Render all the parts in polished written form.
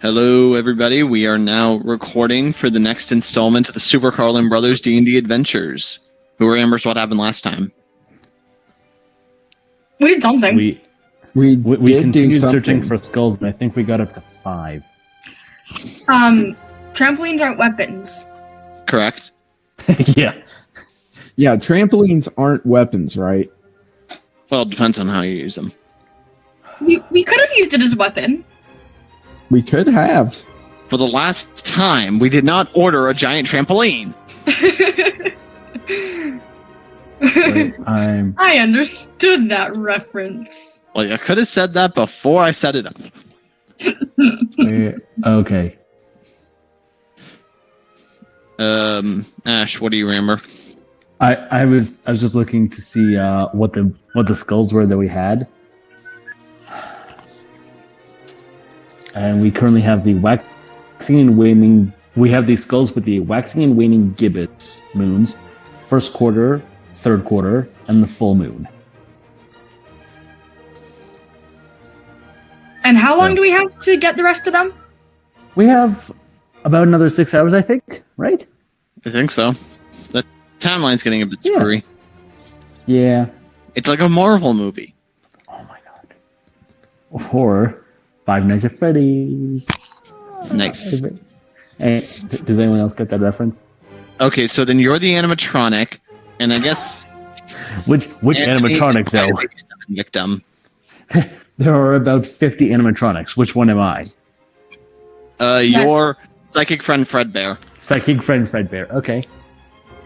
Hello, everybody. We are now recording for the next installment of the SuperCarlinBrothers D&D Adventures. Who remembers what happened last time? We did something. We continued searching for skulls, and I think we got up to 5. Trampolines aren't weapons. Correct. Yeah. Yeah, trampolines aren't weapons, right? Well, it depends on how you use them. We could have used it as a weapon. We could have. For the last time, we did not order a giant trampoline. I understood that reference. Well, I could have said that before I set it up. Okay. Ash, what do you remember? I was just looking to see what the skulls were that we had. And we currently have the waxing and waning. We have these skulls with the waxing and waning gibbet moons, first quarter, third quarter, and the full moon. And how long do we have to get the rest of them? We have about another 6 hours, I think, right? I think so. The timeline's getting a bit screwy. Yeah. It's like a Marvel movie. Oh my god. Or Five Nights at Freddy's. Nice. Hey, does anyone else get that reference? Okay, so then you're the animatronic, and I guess... Which animatronic, though? Victim. There are about 50 animatronics. Which one am I? Your psychic friend Fredbear. Psychic friend Fredbear. Okay.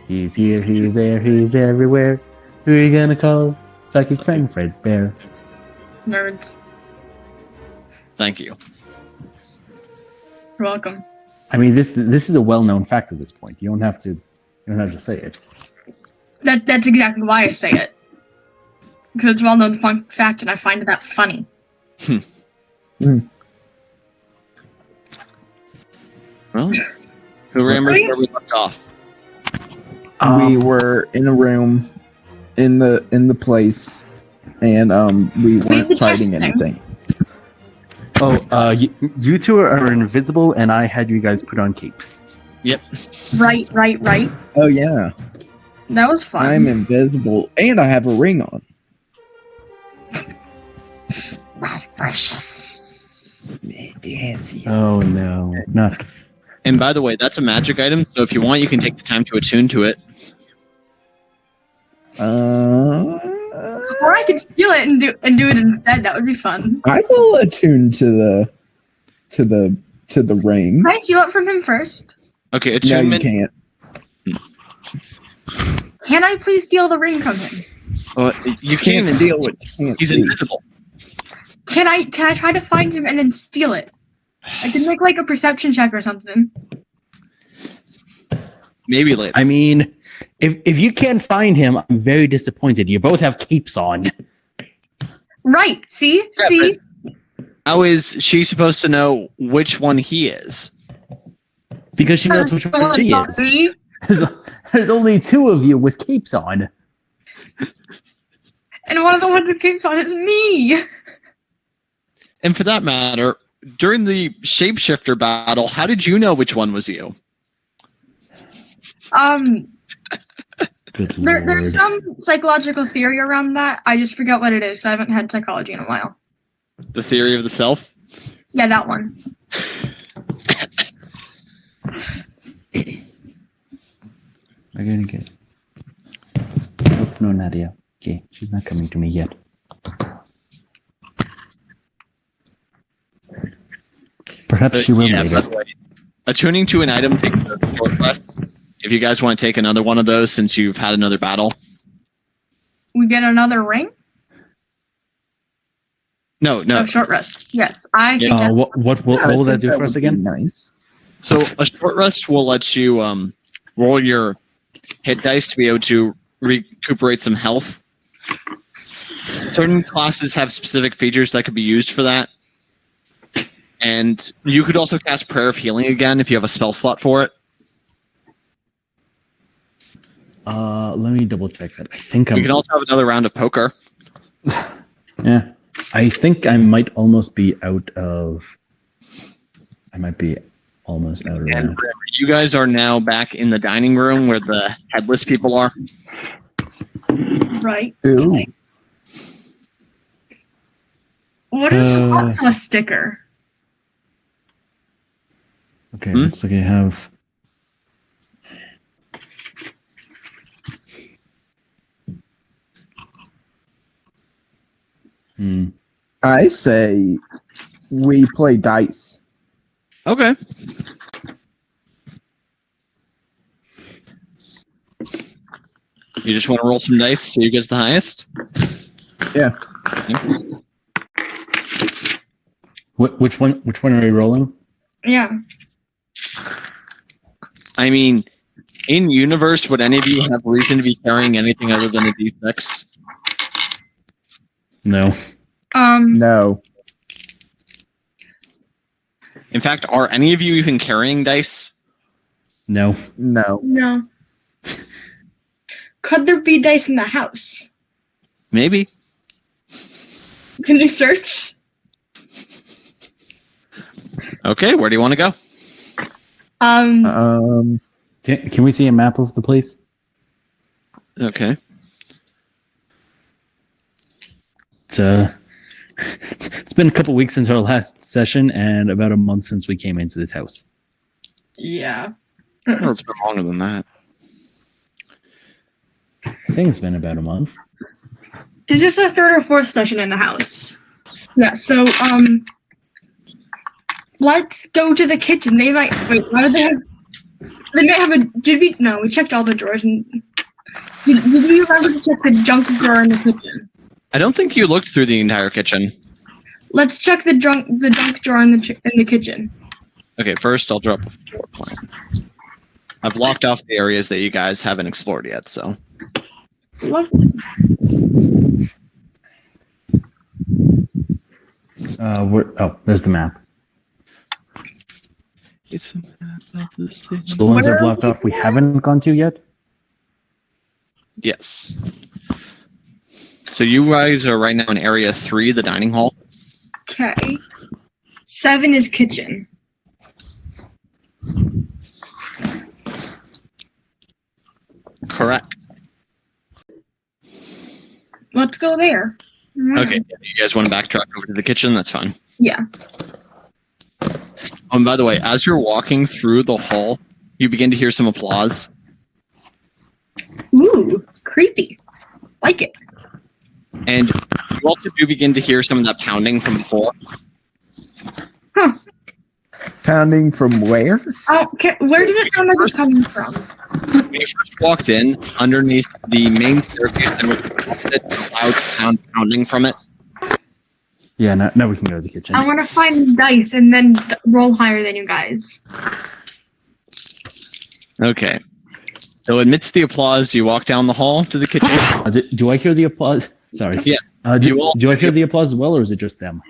He's here, he's there, he's everywhere. Who are you gonna call? Psychic friend Fredbear. Nerds. Thank you. You're welcome. I mean, this is a well-known fact at this point. You don't have to say it. That's exactly why I say it. Because it's a well-known fun fact, and I find that funny. Well, who remembers where we left off? We were in a room in the place, and we weren't fighting anything. Oh, you two are invisible, and I had you guys put on capes. Yep. Right. Oh yeah, That was fun. I'm invisible, and I have a ring on. My precious. Yes. Oh no, not. And by the way, that's a magic item, so if you want, you can take the time to attune to it. Or I could steal it and do it instead. That would be fun. I will attune to the ring. Can I steal it from him first? Okay, No, you attunement. can't. Can I please steal the ring from him? Well, you can't even steal it. He's invisible. Can I try to find him and then steal it? I can make like a perception check or something. Maybe later. I mean, if you can't find him, I'm very disappointed. You both have capes on. Right. See? Yeah, See? How is she supposed to know which one he is? Because she knows which one she is. There's only 2 of you with capes on. And one of the ones who came on is me. And for that matter, during the shapeshifter battle, how did you know which one was you? Good There's lord. some psychological theory around that. I just forgot what it is. I haven't had psychology in a while. The theory of the self? Yeah, that one. I'm gonna get. Oh, no, Nadia. Okay, she's not coming to me yet. Perhaps she will Yeah, later. by the way, attuning to an item takes a short rest. If you guys want to take another one of those since you've had another battle. We get another ring? No. Oh, short rest. Yes, I think Yeah. What will that do for us again? Nice. So a short rest will let you roll your hit dice to be able to recuperate some health. Certain classes have specific features that could be used for that. And you could also cast Prayer of Healing again if you have a spell slot for it. Let me double check that. I think You can also have another round of poker. Yeah. I think I might almost be out of I might be almost out of And that. remember, you guys are now back in the dining room where the headless people are. Right. Ooh. What is the hot sauce sticker? Okay, looks like I have. I say we play dice. Okay. You just want to roll some dice so you get the highest? Yeah. Which one are we rolling? Yeah. I mean, in universe, would any of you have reason to be carrying anything other than a D6? No. No. In fact, are any of you even carrying dice? No. No. No. Could there be dice in the house? Maybe. Can you search? Okay, where do you want to go? Um. Can we see a map of the place? Okay. It's been a couple weeks since our last session and about a month since we came into this house. Yeah. Well, it's been longer than that. I think it's been about a month. Is this our third or fourth session in the house? Yeah, so, let's go to the kitchen. They might, wait, why do they have, they might have no, we checked all the drawers and, did we remember to check the junk drawer in the kitchen? I don't think you looked through the entire kitchen. Let's check the junk drawer in the kitchen. Okay, first I'll drop a floor plan. I've blocked off the areas that you guys haven't explored yet, so. Lovely. There's the map. It's a map of the city. So the ones that blocked off we haven't gone to yet? Yes. So you guys are right now in area 3, the dining hall. Okay. 7 is kitchen. Correct. Let's go there. Okay, you guys want to backtrack over to the kitchen? That's fine. Yeah. And by the way, as you're walking through the hall, you begin to hear some applause. Ooh, creepy. Like it. And you also do begin to hear some of that pounding from the floor. Huh. Pounding from where? Okay, where does it sound like it's coming from? When you first walked in, underneath the main staircase, there was a loud sound pounding from it. Yeah, now we can go to the kitchen. I want to find dice and then roll higher than you guys. Okay. So amidst the applause, you walk down the hall to the kitchen. Do I hear the applause? Sorry. Yeah. Do I hear the applause as well, or is it just them?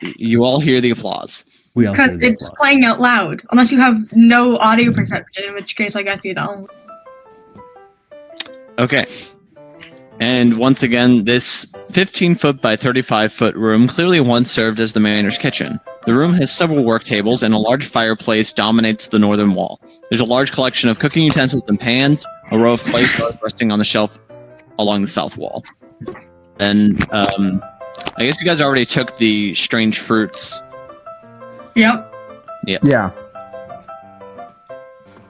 You all hear the applause. We all hear Because the it's applause. playing out loud. Unless you have no audio perception, in which case I guess you don't. Okay. And once again, this 15-foot by 35-foot room clearly once served as the Manors' kitchen. The room has several work tables, and a large fireplace dominates the northern wall. There's a large collection of cooking utensils and pans, a row of clay jars resting on the shelf along the south wall. Then, I guess you guys already took the strange fruits. Yep. Yeah.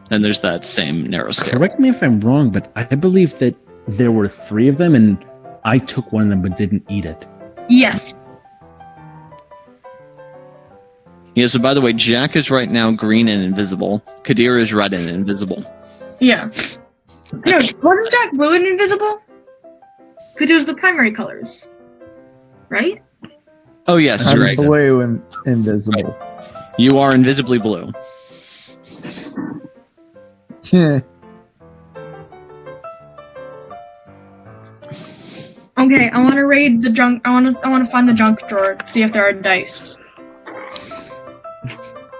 And there's that same narrow stairway. Correct me if I'm wrong, but I believe that there were 3 of them, and I took one of them but didn't eat it. Yes. Yeah, so by the way, Jack is right now green and invisible. Kadir is red and invisible. Yeah. No, wasn't Jack blue and invisible? Because it was the primary colors. Right? Oh, yes, I'm you're right. blue and invisible. You are invisibly blue. Okay, I want to raid the junk. I want to find the junk drawer. See if there are dice.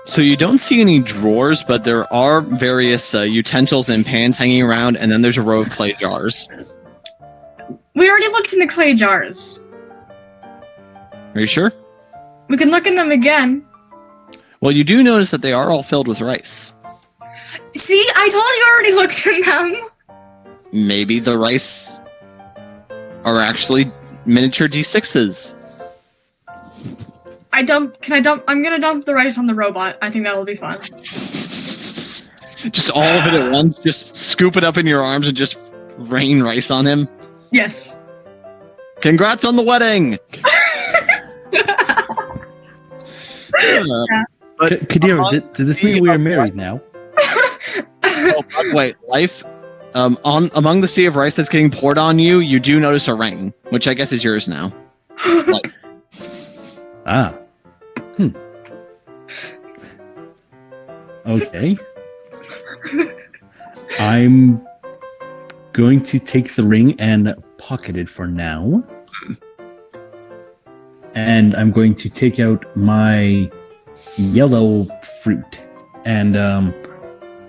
So you don't see any drawers, but there are various utensils and pans hanging around, and then there's a row of clay jars. We already looked in the clay jars. Are you sure? We can look in them again. Well, you do notice that they are all filled with rice. See, I told you I already looked in them. Maybe the rice are actually miniature D6s. Can I dump? I'm gonna dump the rice on the robot. I think that'll be fun. Just all of it at once. Just scoop it up in your arms and just rain rice on him. Yes. Congrats on the wedding! But Kadira, does this mean we are married now? oh, by the way, Life, among the sea of rice that's getting poured on you, you do notice a ring, which I guess is yours now. Like, Ah. Okay. I'm going to take the ring and pocket it for now. And I'm going to take out my yellow fruit and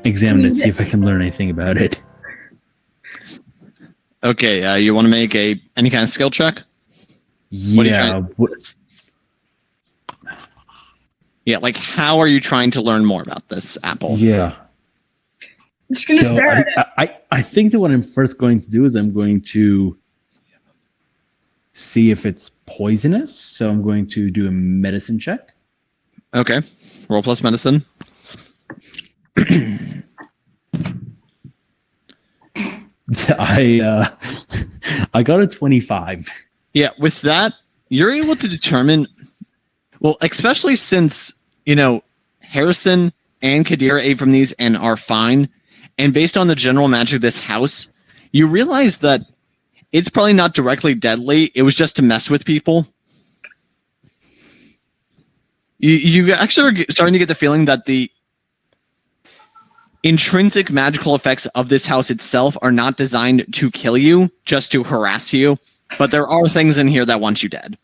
examine it, see if I can learn anything about it. okay, you want to make any kind of skill check? What are you trying to Yeah, like how are you trying to learn more about this apple? Yeah. I'm just gonna stare at it. I think that what I'm first going to do is I'm going to see if it's poisonous. So I'm going to do a medicine check. Okay. Roll plus medicine. I got a 25. Yeah, with that, you're able to determine, well, especially since, Harrison and Kadira ate from these and are fine, and based on the general magic of this house, you realize that it's probably not directly deadly. It was just to mess with people. You actually are starting to get the feeling that the intrinsic magical effects of this house itself are not designed to kill you, just to harass you. But there are things in here that want you dead.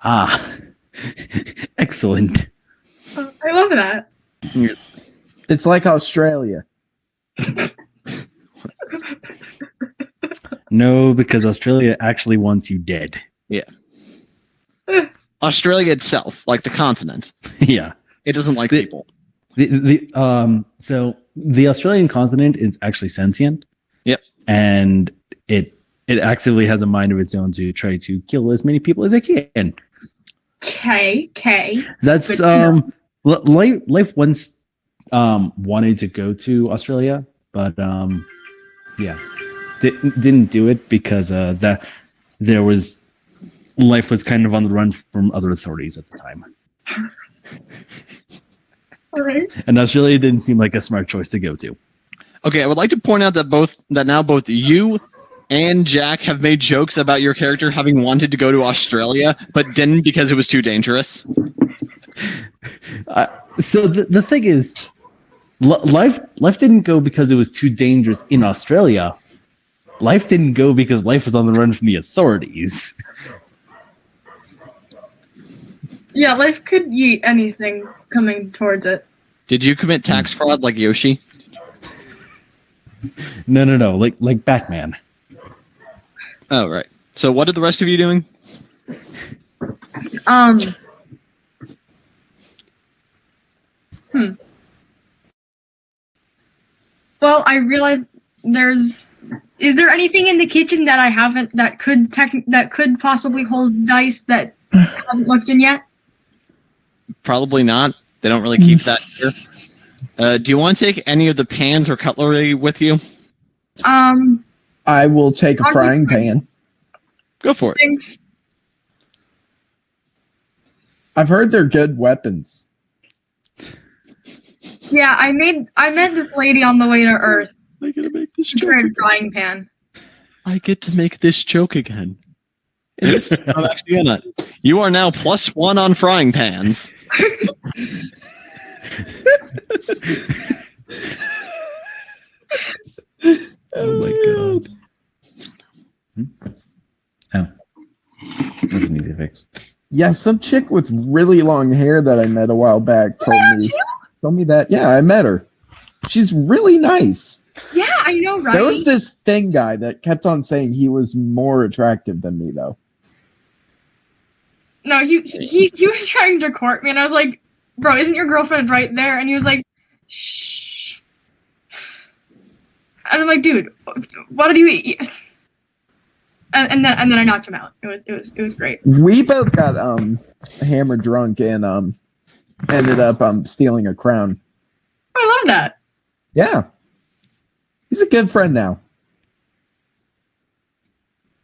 Ah, excellent. I love that. It's like Australia. No, because Australia actually wants you dead. Yeah. Australia itself, like the continent, Yeah. it doesn't like people. So the Australian continent is actually sentient. Yep. And it actively has a mind of its own to try to kill as many people as it can. Okay. That's Life once wanted to go to Australia, but yeah, didn't do it because Life was kind of on the run from other authorities at the time. All right. And Australia didn't seem like a smart choice to go to. Okay, I would like to point out that now both you and Jack have made jokes about your character having wanted to go to Australia, but didn't because it was too dangerous. So the thing is, Life didn't go because it was too dangerous in Australia. Life didn't go because Life was on the run from the authorities. Yeah, Life could eat anything coming towards it. Did you commit tax fraud like Yoshi? No, like Batman. Oh, right. So what are the rest of you doing? Well, I realized is there anything in the kitchen that I haven't that could possibly hold dice that I haven't looked in yet? Probably not. They don't really keep that here. Do you want to take any of the pans or cutlery with you? I will take a frying pan. Go for it. Thanks. I've heard they're good weapons. Yeah, I met this lady on the way to Earth. I gotta make this She tried frying pan. I get to make this joke again. And this time I'm actually gonna. You are now +1 on frying pans. Oh my god. Oh. That's an easy fix. Yeah, some chick with really long hair that I met a while back told me that. Yeah, I met her. She's really nice. Yeah, I know, right? There was this Finn guy that kept on saying he was more attractive than me, though. No, he was trying to court me, and I was like, bro, isn't your girlfriend right there? And he was like, shh. And I'm like, dude, what did you eat? And then I knocked him out. It was great. We both got hammered drunk and ended up stealing a crown. I love that. Yeah. He's a good friend now.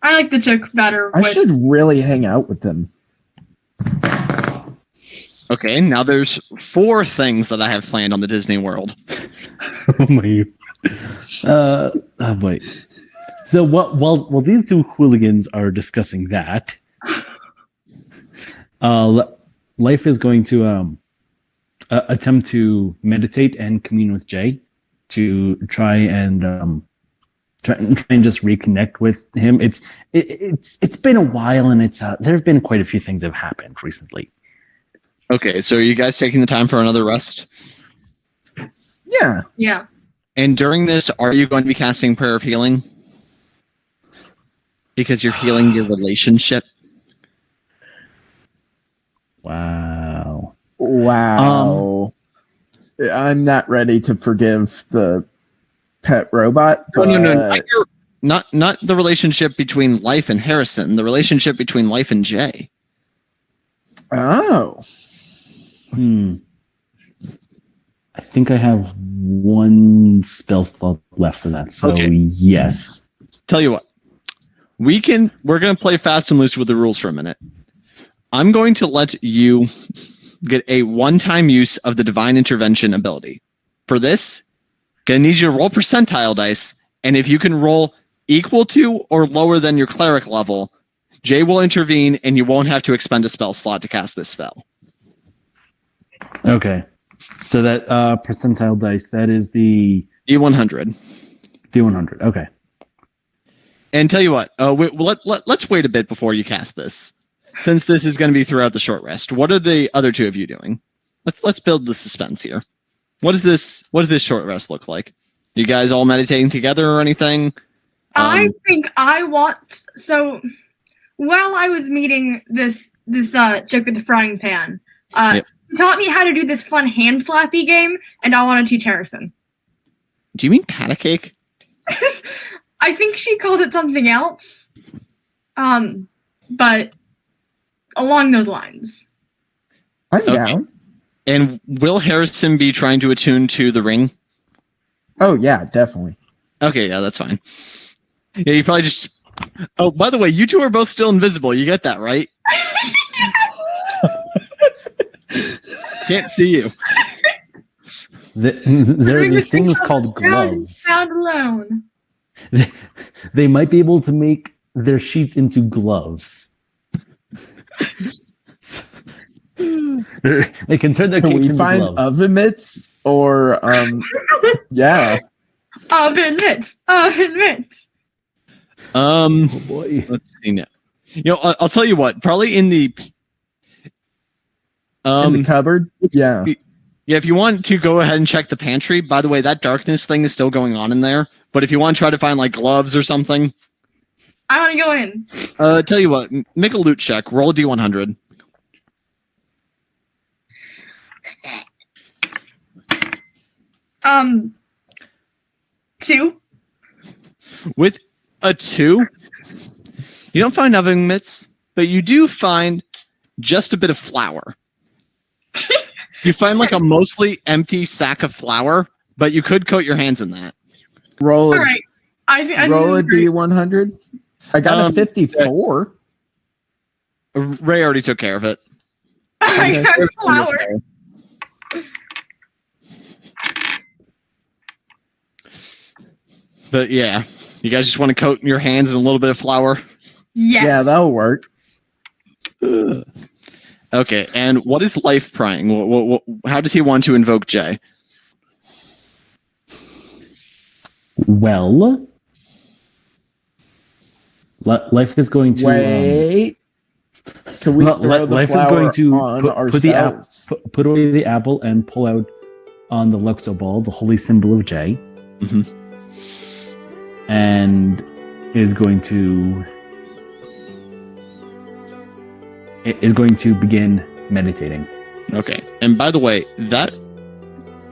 I like the chick better. I should really hang out with him. Okay, now there's 4 things that I have planned on the Disney World. Oh my. Oh boy. So while these two hooligans are discussing that, L.Y.F.E is going to attempt to meditate and commune with Jay to try and just reconnect with him. It's been a while, and there have been quite a few things that have happened recently. Okay, so are you guys taking the time for another rest? Yeah. Yeah. And during this, are you going to be casting Prayer of Healing? Because you're healing your relationship. Wow. Wow. I'm not ready to forgive the pet robot. But... No. Not the relationship between L.Y.F.E and Harrison. The relationship between L.Y.F E and Jay. Oh. I think I have 1 spell slot left for that. So okay. Yes. Tell you what. We're going to play fast and loose with the rules for a minute. I'm going to let you get a one-time use of the Divine Intervention ability. For this, gonna need you to roll percentile dice, and if you can roll equal to or lower than your cleric level, Jay will intervene, and you won't have to expend a spell slot to cast this spell. Okay. So that percentile dice, that is the D100. D100. Okay. And tell you what, let's wait a bit before you cast this, since this is going to be throughout the short rest. What are the other 2 of you doing? Let's build the suspense here. What does this short rest look like? You guys all meditating together or anything? I think I want. So while I was meeting this chick with the frying pan, Yep. she taught me how to do this fun hand slappy game, and I want to teach Harrison. Do you mean pat a cake? I think she called it something else. But along those lines. I'm down. And will Harrison be trying to attune to the ring? Oh, yeah, definitely. Okay, yeah, that's fine. Yeah, you probably just... Oh, by the way, you 2 are both still invisible. You get that, right? Can't see you. There are these things called gloves. Found alone. They might be able to make their sheets into gloves. They can turn their Can capes we into find gloves. oven mitts or yeah. Oven mitts. Oh boy. Let's see now. You know, I'll tell you what. Probably in the in the cupboard. Yeah. Yeah, if you want to go ahead and check the pantry. By the way, that darkness thing is still going on in there. But if you want to try to find like gloves or something, I want to go in. Tell you what, make a loot check. Roll a D100. Two. With a 2, you don't find oven mitts, but you do find just a bit of flour. You find like a mostly empty sack of flour, but you could coat your hands in that. Roll All right. roll a D100. I got a 54. Ray already took care of it. I got flour. But yeah, you guys just want to coat your hands in a little bit of flour? Yes. Yeah, that'll work. Okay, and what is L.Y.F E prying? How does he want to invoke Jay? Well, L.Y.F is going to wait. Can we throw the L.Y.F flour is going to on ourselves? put away the apple and pull out on the Luxo ball, the holy symbol of Jay, and is going to begin meditating. Okay. And by the way, that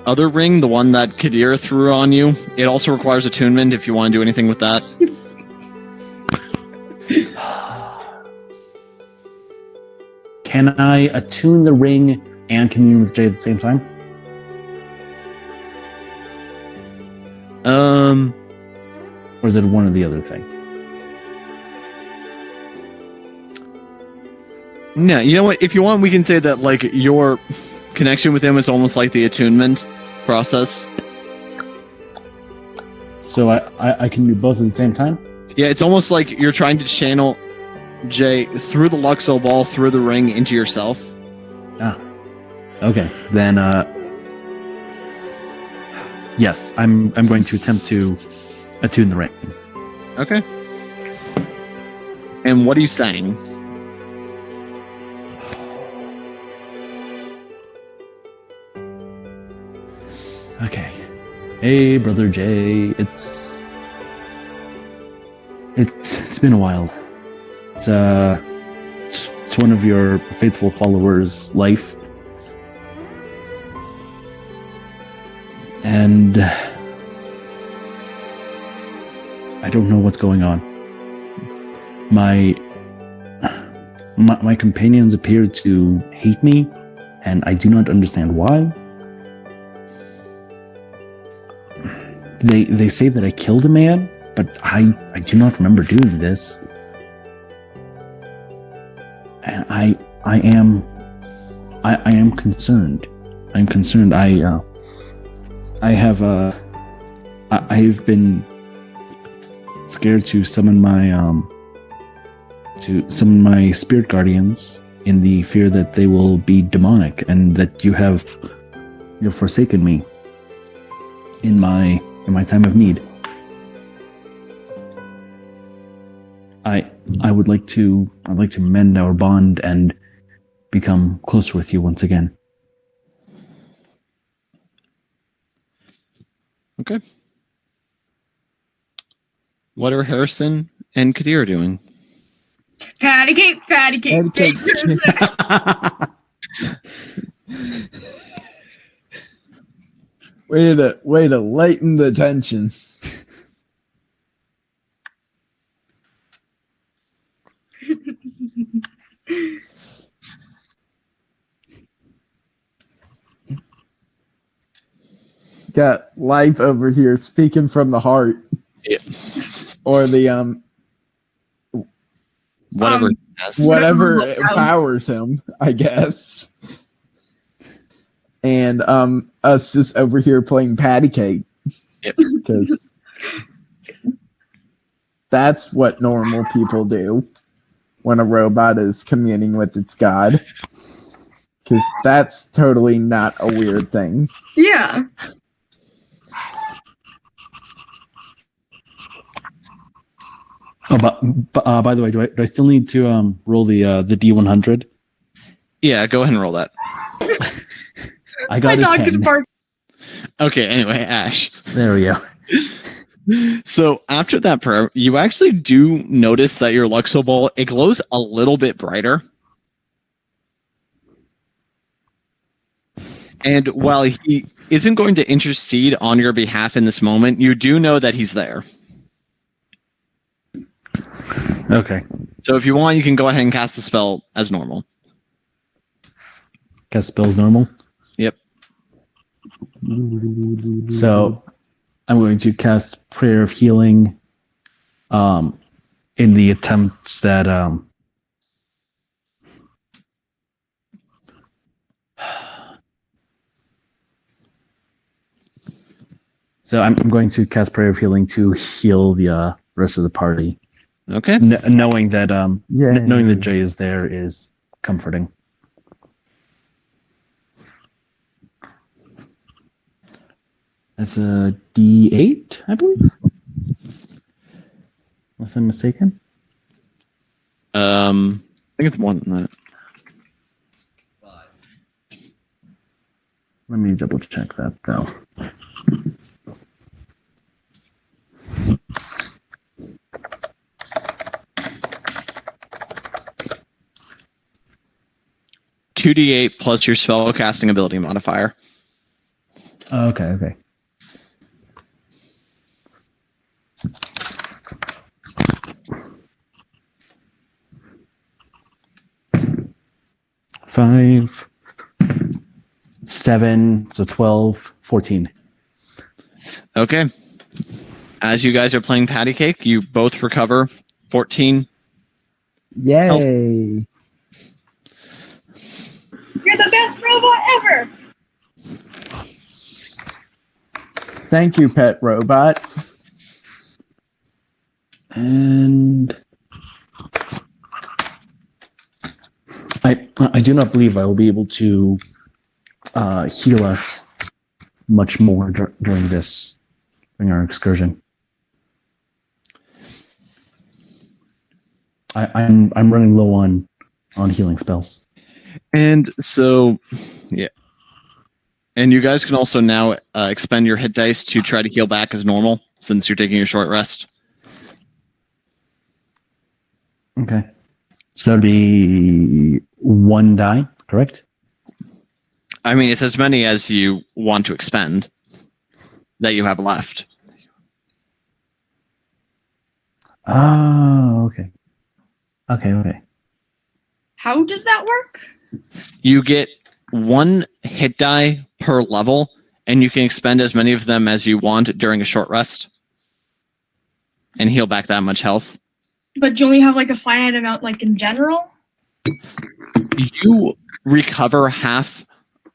other ring, the one that Kadir threw on you, it also requires attunement if you want to do anything with that. Can I attune the ring and commune with Jay at the same time? Or is it one or the other thing? No, you know what? If you want, we can say that like your connection with him is almost like the attunement process. So I can do both at the same time? Yeah, it's almost like you're trying to channel Jay through the Luxo ball, through the ring, into yourself. Ah. Okay. Then yes, I'm going to attempt to attune the ring. Okay. And what are you saying? Okay. Hey, brother Jay. It's been a while. It's one of your faithful followers' life. And I don't know what's going on. My companions appear to hate me, and I do not understand why. They say that I killed a man, but I do not remember doing this. And I am concerned. I'm concerned. I've been scared to summon my spirit guardians in the fear that they will be demonic and that you've forsaken me in my time of need. I'd like to mend our bond and become closer with you once again. Okay. What are Harrison and Kadir doing? Patty cake, patty cake. Patty cake. Way to lighten the tension. Got L.Y.F.E over here speaking from the heart. Yeah. Or the Whatever. whatever empowers him, I guess. And us just over here playing patty cake. Yep. Because that's what normal people do when a robot is communing with its god. Because that's totally not a weird thing. Yeah. Oh, but by the way, do I still need to roll the D100? Yeah, go ahead and roll that. I got My a dog is 10. barking. Okay, anyway, Ash. There we go. So after that prayer, you actually do notice that your Luxo ball, it glows a little bit brighter. And while he isn't going to intercede on your behalf in this moment, you do know that he's there. Okay. So if you want, you can go ahead and cast the spell as normal. Cast spells normal? Yep. So I'm going to cast Prayer of Healing in the attempts that So I'm going to cast Prayer of Healing to heal the rest of the party. Okay. Knowing that Yay. knowing that Jay is there is comforting. That's a D8, I believe. Unless I'm mistaken. I think it's more than that. Let me double check that though. 2d8 plus your spellcasting ability modifier. Okay. Five, 7, so 12, 14. Okay. As you guys are playing patty cake, you both recover 14. Yay! You're the best robot ever. Thank you, pet robot. And I do not believe I will be able to heal us much more during our excursion. I'm running low on healing spells. And so, yeah. And you guys can also now expend your hit dice to try to heal back as normal, since you're taking a short rest. Okay. So that would be 1 die, correct? I mean, it's as many as you want to expend that you have left. Oh, okay. Okay. How does that work? You get 1 hit die per level, and you can expend as many of them as you want during a short rest and heal back that much health. But you only have like a finite amount, like in general? You recover half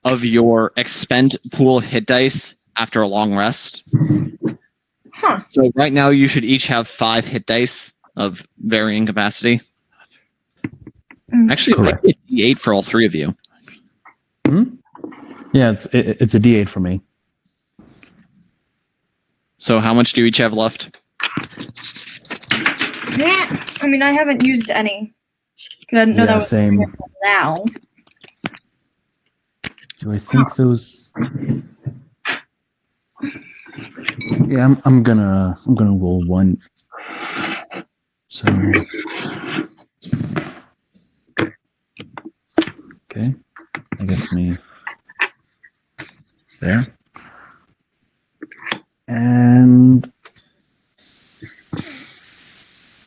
of your expend pool hit dice after a long rest. Huh. So right now you should each have 5 hit dice of varying capacity. Actually, Correct. it might be a D8 for all 3 of you. Yeah, it's a D8 for me. So how much do you each have left? Yeah. I mean, I haven't used any. 'Cause I didn't know that was Same. now. Do I think those? Yeah, I'm gonna roll 1. So okay, I guess me there, and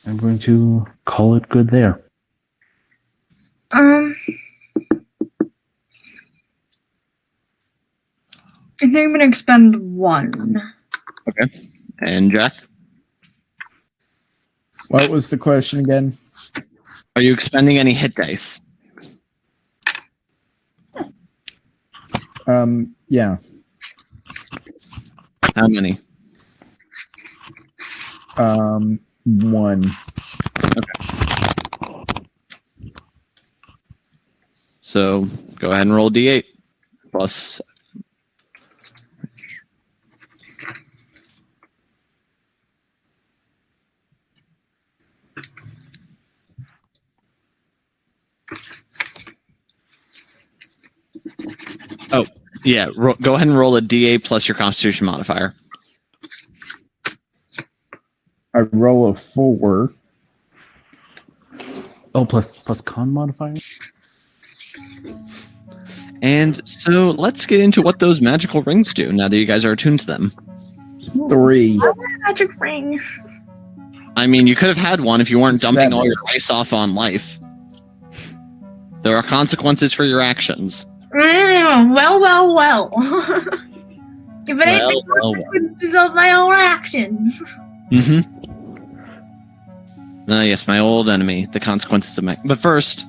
I'm going to call it good there. I think I'm gonna expend 1. Okay. And Jack? What was the question again? Are you expending any hit dice? Yeah. How many? 1. So go ahead and roll D8 plus. Oh, yeah. Go ahead and roll a D8 plus your Constitution modifier. I roll a 4. Oh, plus con modifier. And so let's get into what those magical rings do now that you guys are attuned to them. 3. I want a magic ring. I mean, you could have had one if you weren't dumping 7. all your dice off on life. There are consequences for your actions. Well. If it ain't the Well. consequences of my own actions. Mm-hmm. Yes, my old enemy, the consequences of my... But first,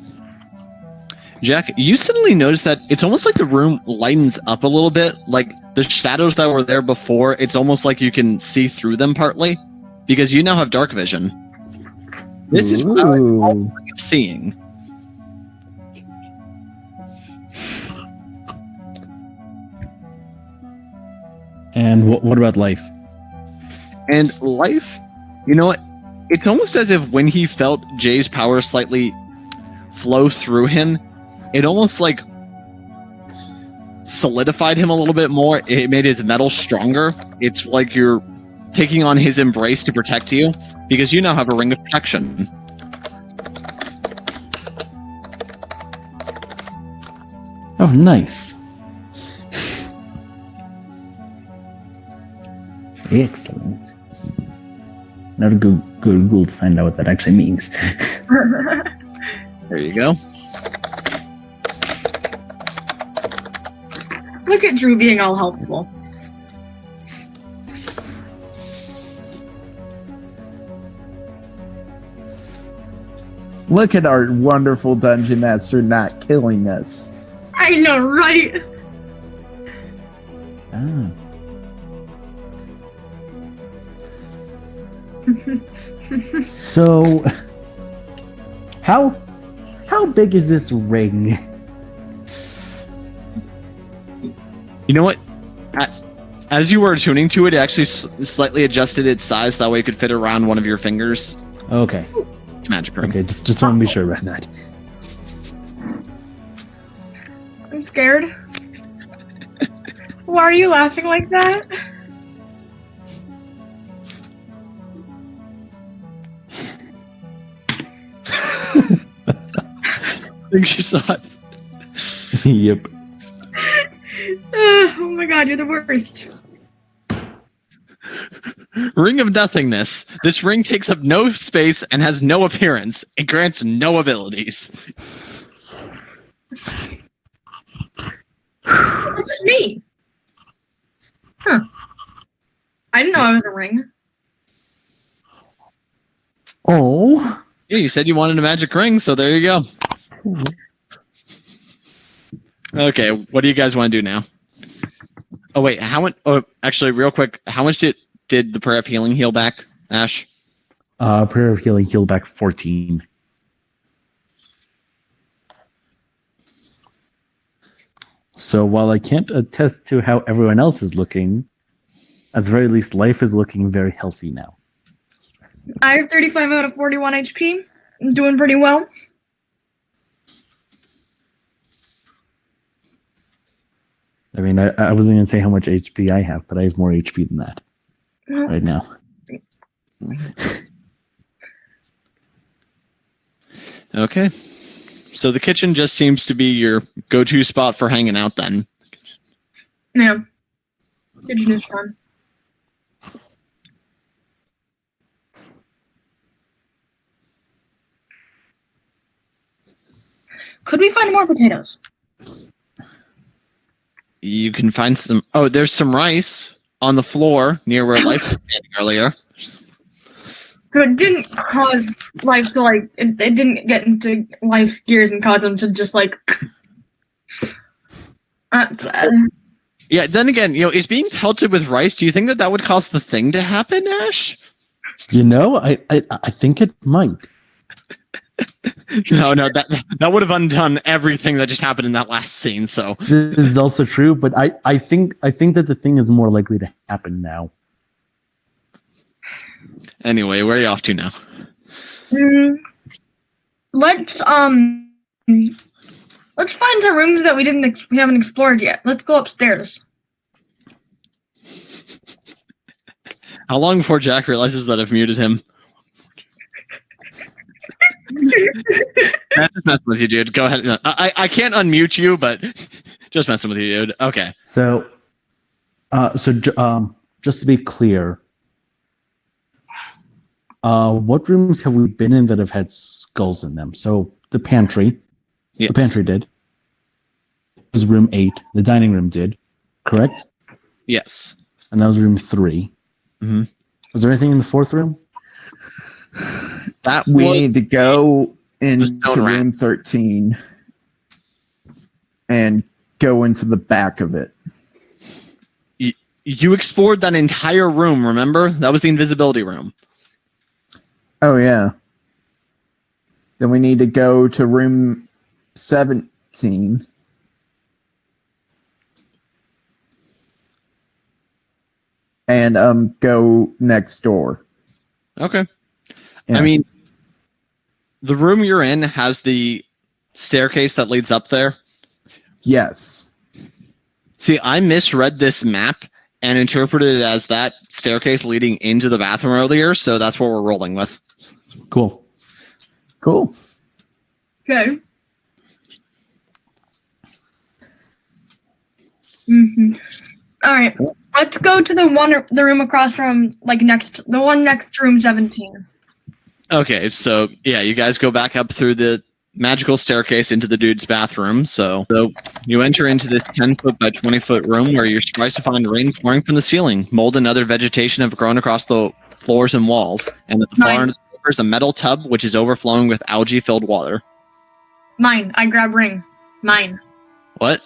Jack, you suddenly notice that it's almost like the room lightens up a little bit. Like the shadows that were there before, it's almost like you can see through them partly, because you now have dark vision. This is what I'm seeing. And what about life? And life, you know what? It's almost as if when he felt Jay's power slightly flow through him, it almost like solidified him a little bit more. It made his metal stronger. It's like you're taking on his embrace to protect you, because you now have a ring of protection. Oh, nice. Excellent. Now to go Google to find out what that actually means. There you go. Look at Drew being all helpful. Look at our wonderful dungeon master not killing us. I know, right? Ah. So, how big is this ring? You know what? As you were attuning to it, it actually slightly adjusted its size. That way it could fit around one of your fingers. Okay. It's magic ring. Okay, just want to be sure about that. I'm scared. Why are you laughing like that? I think she saw it. Yep. Oh my god, you're the worst. Ring of Nothingness. This ring takes up no space and has no appearance. It grants no abilities. What's this mean? Huh. I didn't know I was a ring. Oh. Yeah, you said you wanted a magic ring, so there you go. Okay, what do you guys want to do now? Oh wait, how much? Oh, actually, real quick, how much did the Prayer of Healing heal back, Ash? Prayer of Healing healed back 14. So while I can't attest to how everyone else is looking, at the very least, life is looking very healthy now. I have 35 out of 41 HP. I'm doing pretty well. I mean, I wasn't going to say how much HP I have, but I have more HP than that right now. Okay. So the kitchen just seems to be your go-to spot for hanging out then. Yeah. Kitchen is fun. Could we find more potatoes? You can find some... Oh, there's some rice on the floor near where Life was standing earlier. So it didn't cause Life to, like... It didn't get into Life's gears and cause him to just, like... Yeah, then again, is being pelted with rice, do you think that would cause the thing to happen, Ash? You know, I think it might. No, that would have undone everything that just happened in that last scene, so... This is also true, but I think that the thing is more likely to happen now. Anyway, where are you off to now? Let's find some rooms that we haven't explored yet. Let's go upstairs. How long before Jack realizes that I've muted him? Just messing with you, dude. Go ahead. No, I can't unmute you, but just messing with you, dude. Okay. So just to be clear, what rooms have we been in that have had skulls in them? So the pantry. Yes. The pantry did. It was room 8. The dining room did. Correct? Yes. And that was room 3. Mm-hmm. Was there anything in the 4th room? We need to go into stone rat. room 13 and go into the back of it. You explored that entire room, remember? That was the invisibility room. Oh, yeah. Then we need to go to room 17. And go next door. Okay. Yeah. I mean, the room you're in has the staircase that leads up there. Yes. See, I misread this map and interpreted it as that staircase leading into the bathroom earlier, so that's what we're rolling with. Cool. Okay. Mm-hmm. All right, let's go to the room across from the one next to room 17. Okay, so yeah, you guys go back up through the magical staircase into the dude's bathroom. So you enter into this 10-foot by 20-foot room where you're surprised to find rain pouring from the ceiling. Mold and other vegetation have grown across the floors and walls, and at the far end of the floor is a metal tub which is overflowing with algae-filled water. Mine. I grab ring. Mine. What?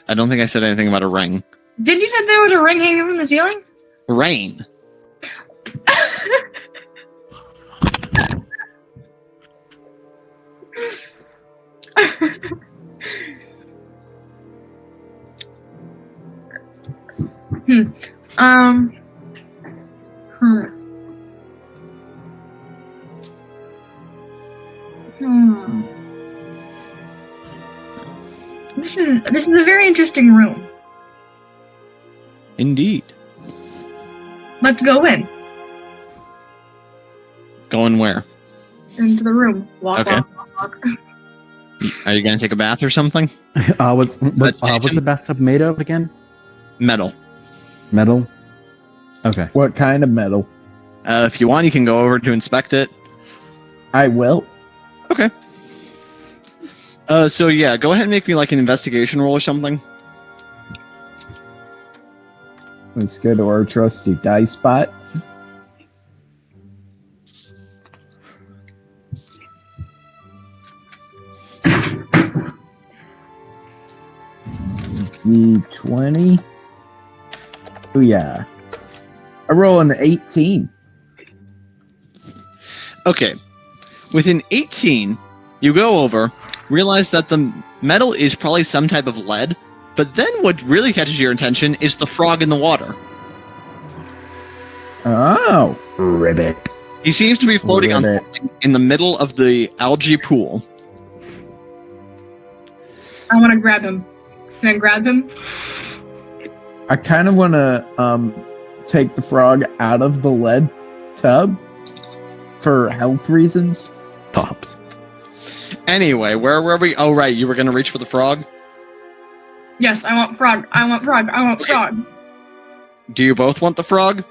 I don't think I said anything about a ring. Did you say there was a ring hanging from the ceiling? Rain. This is a very interesting room. Indeed. Let's go in. Going where? Into the room. Walk. Are you gonna take a bath or something? What's the bathtub made of again? Metal. Metal? Okay. What kind of metal? If you want, you can go over to inspect it. I will. Okay. So yeah, go ahead and make me like an investigation roll or something. Let's go to our trusty dice spot. D20. Oh yeah. I roll an 18. Okay. With an 18, you go over, realize that the metal is probably some type of lead, but then what really catches your attention is the frog in the water. Oh. Ribbit. He seems to be floating on something in the middle of the algae pool. I want to grab him. Can I grab him? I kind of want to take the frog out of the lead tub for health reasons. Tops. Anyway, where were we? Oh, right, you were going to reach for the frog? Yes, I want frog. I want frog. I want frog. Do you both want the frog?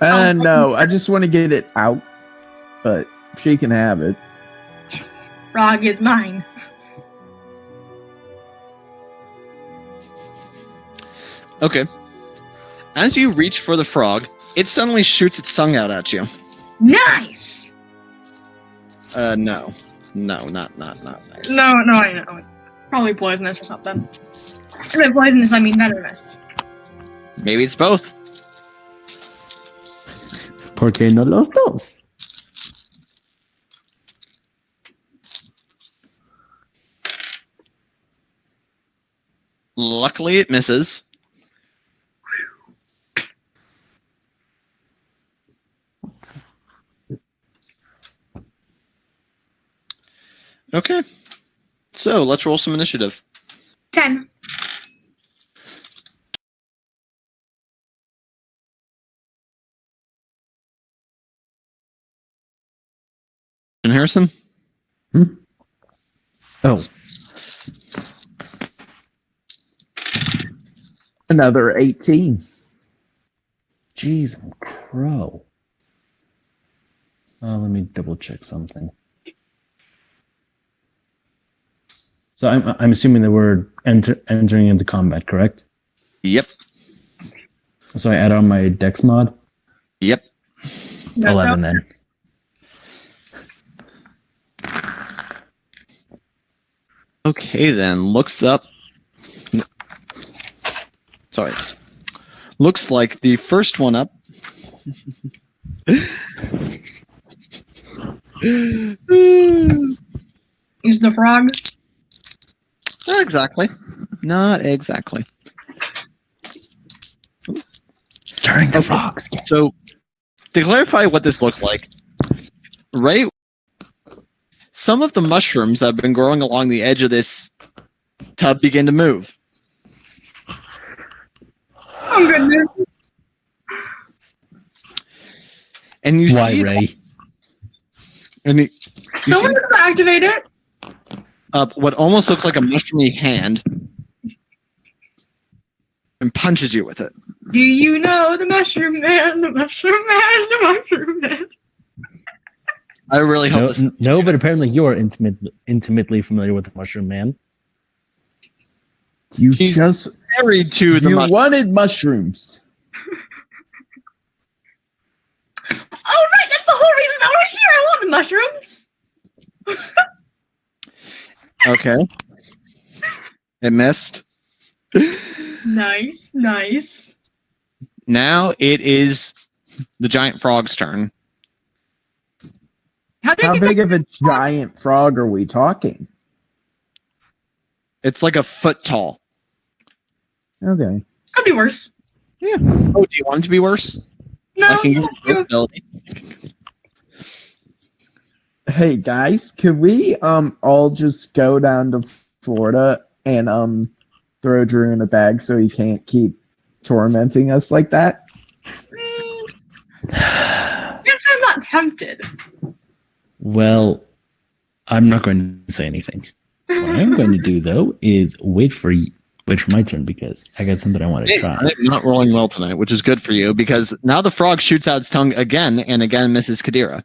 No, I just want to get it out, but she can have it. Yes, frog is mine. Okay. As you reach for the frog, it suddenly shoots its tongue out at you. Nice! No. No, not nice. No, I know. Probably poisonous or something. By poisonous, I mean venomous. Maybe it's both. ¿Por qué no los dos? Luckily, it misses. Okay. So, let's roll some initiative. 10. And Harrison? Oh. Another 18. Jeez, crow. Let me double check something. So I'm assuming that we're entering into combat, correct? Yep. So I add on my Dex mod. Yep. 11 then. Okay, then. Looks like the first one up. Is the frog? Not exactly. Not exactly. Turning the frogs. So, to clarify what this looked like, right? Some of the mushrooms that have been growing along the edge of this tub begin to move. Oh, goodness. And you Why, see... Ray? And you Someone see, has to activate it. up what almost looks like a mushroomy hand and punches you with it. Do you know the Mushroom Man, the Mushroom Man, the Mushroom Man? I really hope this. No, but apparently you're intimately familiar with the Mushroom Man. You He's just married to the you mushroom. wanted mushrooms. Oh, right, that's the whole reason that we're here. I want the mushrooms. Okay. It missed. Nice, nice. Now it is the giant frog's turn. How How big of a giant frog are we talking? It's like a foot tall. Okay. Could be worse. Yeah. Oh, do you want it to be worse? No, I can give no, you ability. Hey guys, could we all just go down to Florida and throw Drew in a bag so he can't keep tormenting us like that? Yes, I'm not tempted. Well, I'm not going to say anything. What I'm going to do though is wait for my turn because I got something I want to Hey, try. I'm not rolling well tonight, which is good for you because now the frog shoots out its tongue again and again misses Kadira.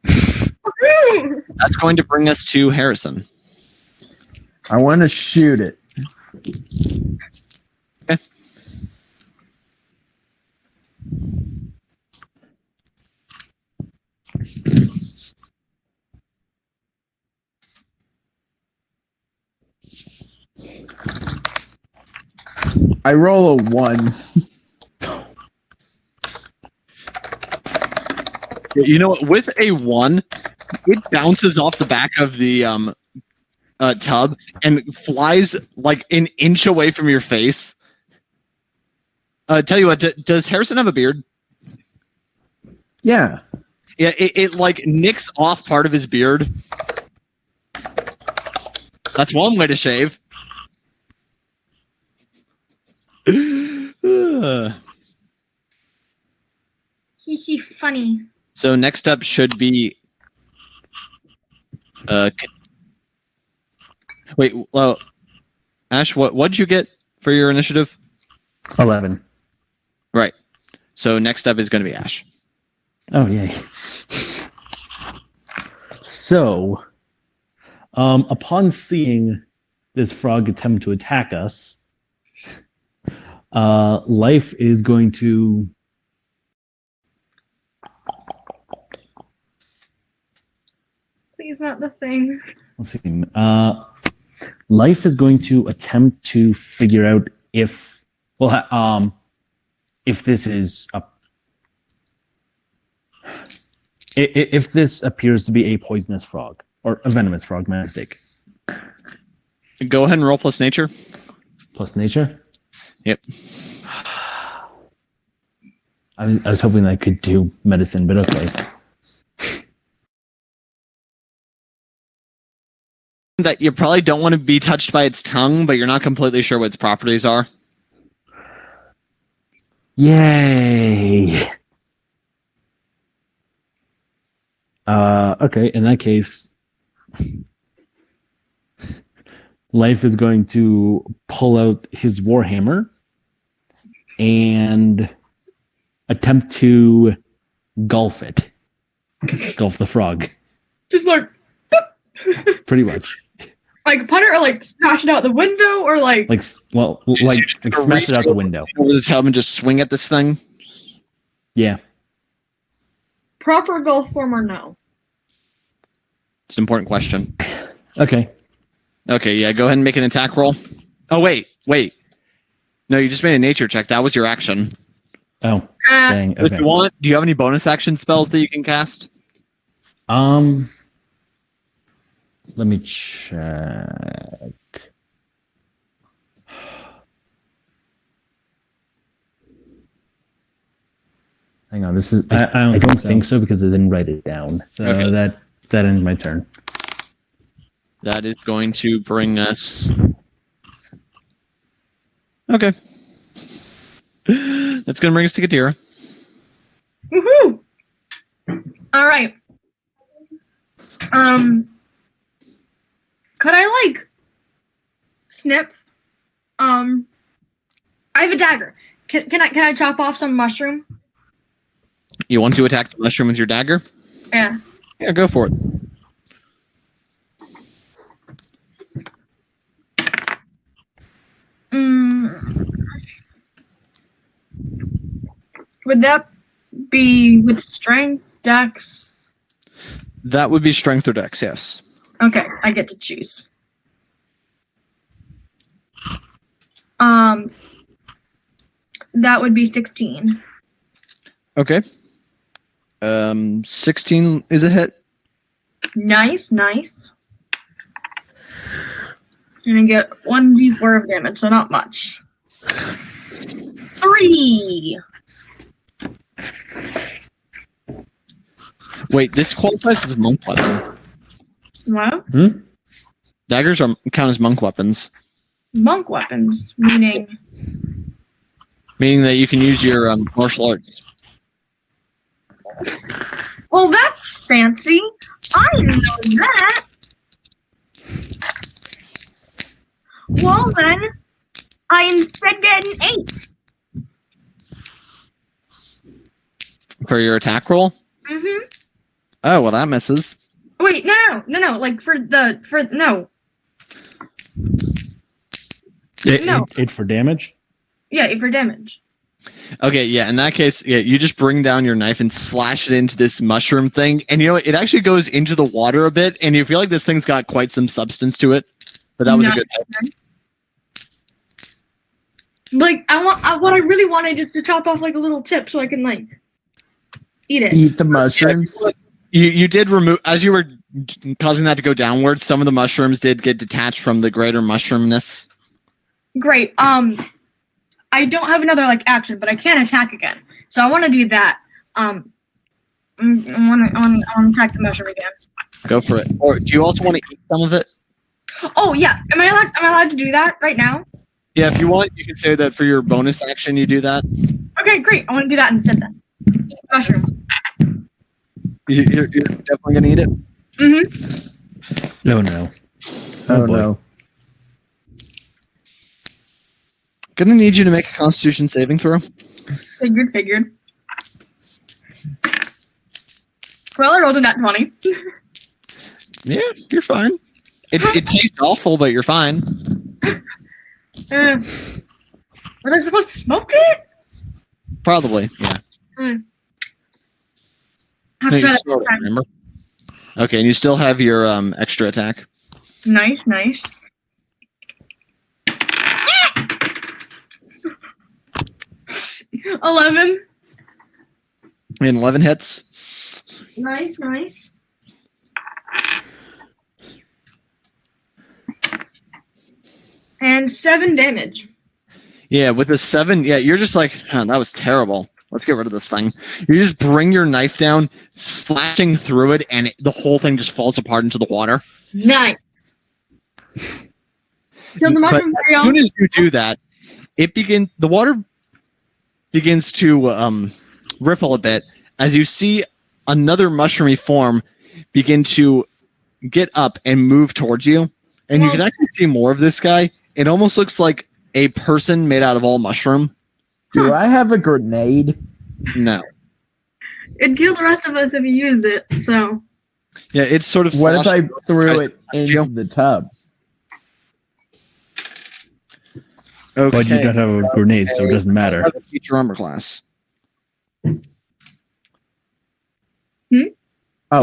That's going to bring us to Harrison. I want to shoot it. Okay. I roll a 1. You know what? With a 1, it bounces off the back of the tub and flies like an inch away from your face. Tell you what, does Harrison have a beard? Yeah. Yeah, it like nicks off part of his beard. That's one way to shave. Hee funny. So next up should be wait, well, Ash, what'd you get for your initiative? 11. Right. So next up is going to be Ash. Oh, yay. So, upon seeing this frog attempt to attack us, L.Y.F.E is going to... Please not the thing. Let's see. L.Y.F E is going to attempt to figure out if this is if this appears to be a poisonous frog or a venomous frog, my mistake. Go ahead and roll plus nature. Plus nature. Yep. I was hoping I could do medicine, but okay. That you probably don't want to be touched by its tongue, but you're not completely sure what its properties are. Yay! Okay, in that case, L.Y.F E is going to pull out his warhammer and attempt to golf it. Golf the frog. Just like Pretty much. like putter or like smash it out the window or like Like smash it out the window. Over the tub and just swing at this thing. Yeah. proper golf form or no? It's an important question. Okay. Okay, yeah, go ahead and make an attack roll. Oh, wait. No, you just made a nature check. That was your action. Oh, dang. If Okay. you want, do you have any bonus action spells that you can cast? Let me check. Hang on, this is I don't think so because I didn't write it down. So Okay. that ends my turn. That is going to bring us. Okay. That's going to bring us to Kadira. Woohoo! All right. could I like snip? I have a dagger. Can I chop off some mushroom? You want to attack the mushroom with your dagger? Yeah. Yeah, go for it. Would that be with strength, dex? That would be strength or dex, yes. Okay, I get to choose. That would be 16. Okay. 16 is a hit. Nice. And I get 1d4 of damage, so not much. 3. Wait, this qualifies as a monk weapon. What? Daggers count as monk weapons. Monk weapons, meaning Meaning that you can use your martial arts. well, that's fancy. I didn't know that. Well then, I instead get an 8. For your attack roll? Mm-hmm. Oh, well, that misses. Wait, no. Like no. No. 8 for damage? Yeah, for damage. Okay, yeah, in that case, yeah, you just bring down your knife and slash it into this mushroom thing. And you know what? It actually goes into the water a bit, and you feel like this thing's got quite some substance to it. But that was a good hit. Like, what I really wanted is to chop off like a little tip so I can like eat it. Eat the mushrooms. You did remove, as you were causing that to go downwards, some of the mushrooms did get detached from the greater mushroomness. Great. I don't have another like action, but I can attack again. So I want to do that. I want to attack the mushroom again. Go for it. Or do you also want to eat some of it? Oh yeah. Am I allowed to do that right now? Yeah, if you want, you can say that for your bonus action you do that. Okay, great. I want to do that instead then. Mushroom. You're definitely going to eat it? Mm-hmm. Oh, no. Oh, boy. no. Gonna need you to make a Constitution saving throw. Figured. Well, I rolled a nat 20. Yeah, you're fine. It tastes awful, but you're fine. Was I supposed to smoke it? Probably, yeah. Have No, to you try that still next time. remember. Okay, and you still have your extra attack. Nice. 11. And 11 hits. Nice. And 7 damage. Yeah, with the 7, yeah, you're just like, oh, that was terrible. Let's get rid of this thing. You just bring your knife down, slashing through it, and the whole thing just falls apart into the water. Nice. Kill the mushroom for As soon as you do that, the water begins to ripple a bit as you see another mushroomy form begin to get up and move towards you. And you can actually see more of this guy. It almost looks like a person made out of all mushroom. Do I have a grenade? No. It'd kill the rest of us if you used it, so. Yeah, it's sort of. What if I threw it you. into the tub? Okay. But you don't have a grenade, so it doesn't matter. Feature armor class. Oh, There's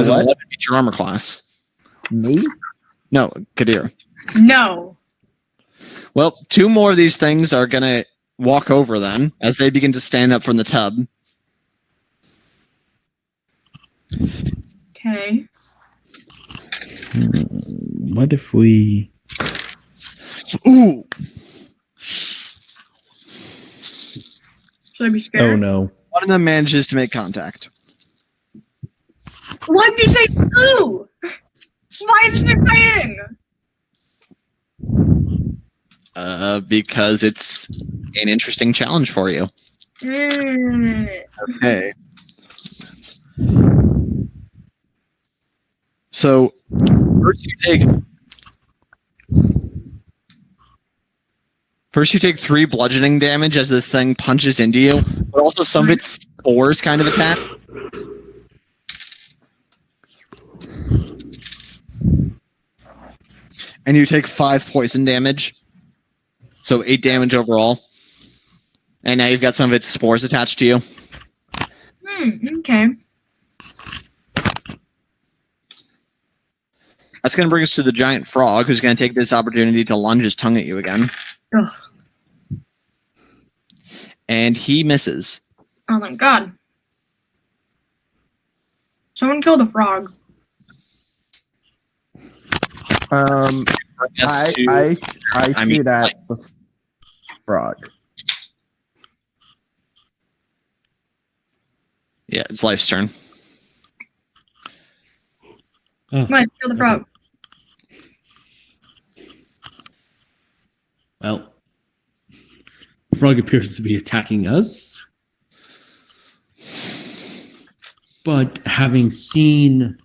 an what? 11 feature armor class. Me? No, Kadir. No. Well, 2 more of these things are going to walk over then as they begin to stand up from the tub. Okay. What if we... Ooh! Should I be scared? Oh, no. One of them manages to make contact. Why did you say ooh? Why is this exciting? Because it's an interesting challenge for you. Okay. So, first you take First, you take 3 bludgeoning damage as this thing punches into you, but also some of its spores kind of attack. And you take 5 poison damage. So 8 damage overall. And now you've got some of its spores attached to you. Okay. That's going to bring us to the giant frog, who's going to take this opportunity to lunge his tongue at you again. Ugh. And he misses. Oh my god. Someone killed a frog. I see that the frog. Yeah, it's Life's turn. Oh, Let's kill the frog. well, the frog appears to be attacking us. But having seen...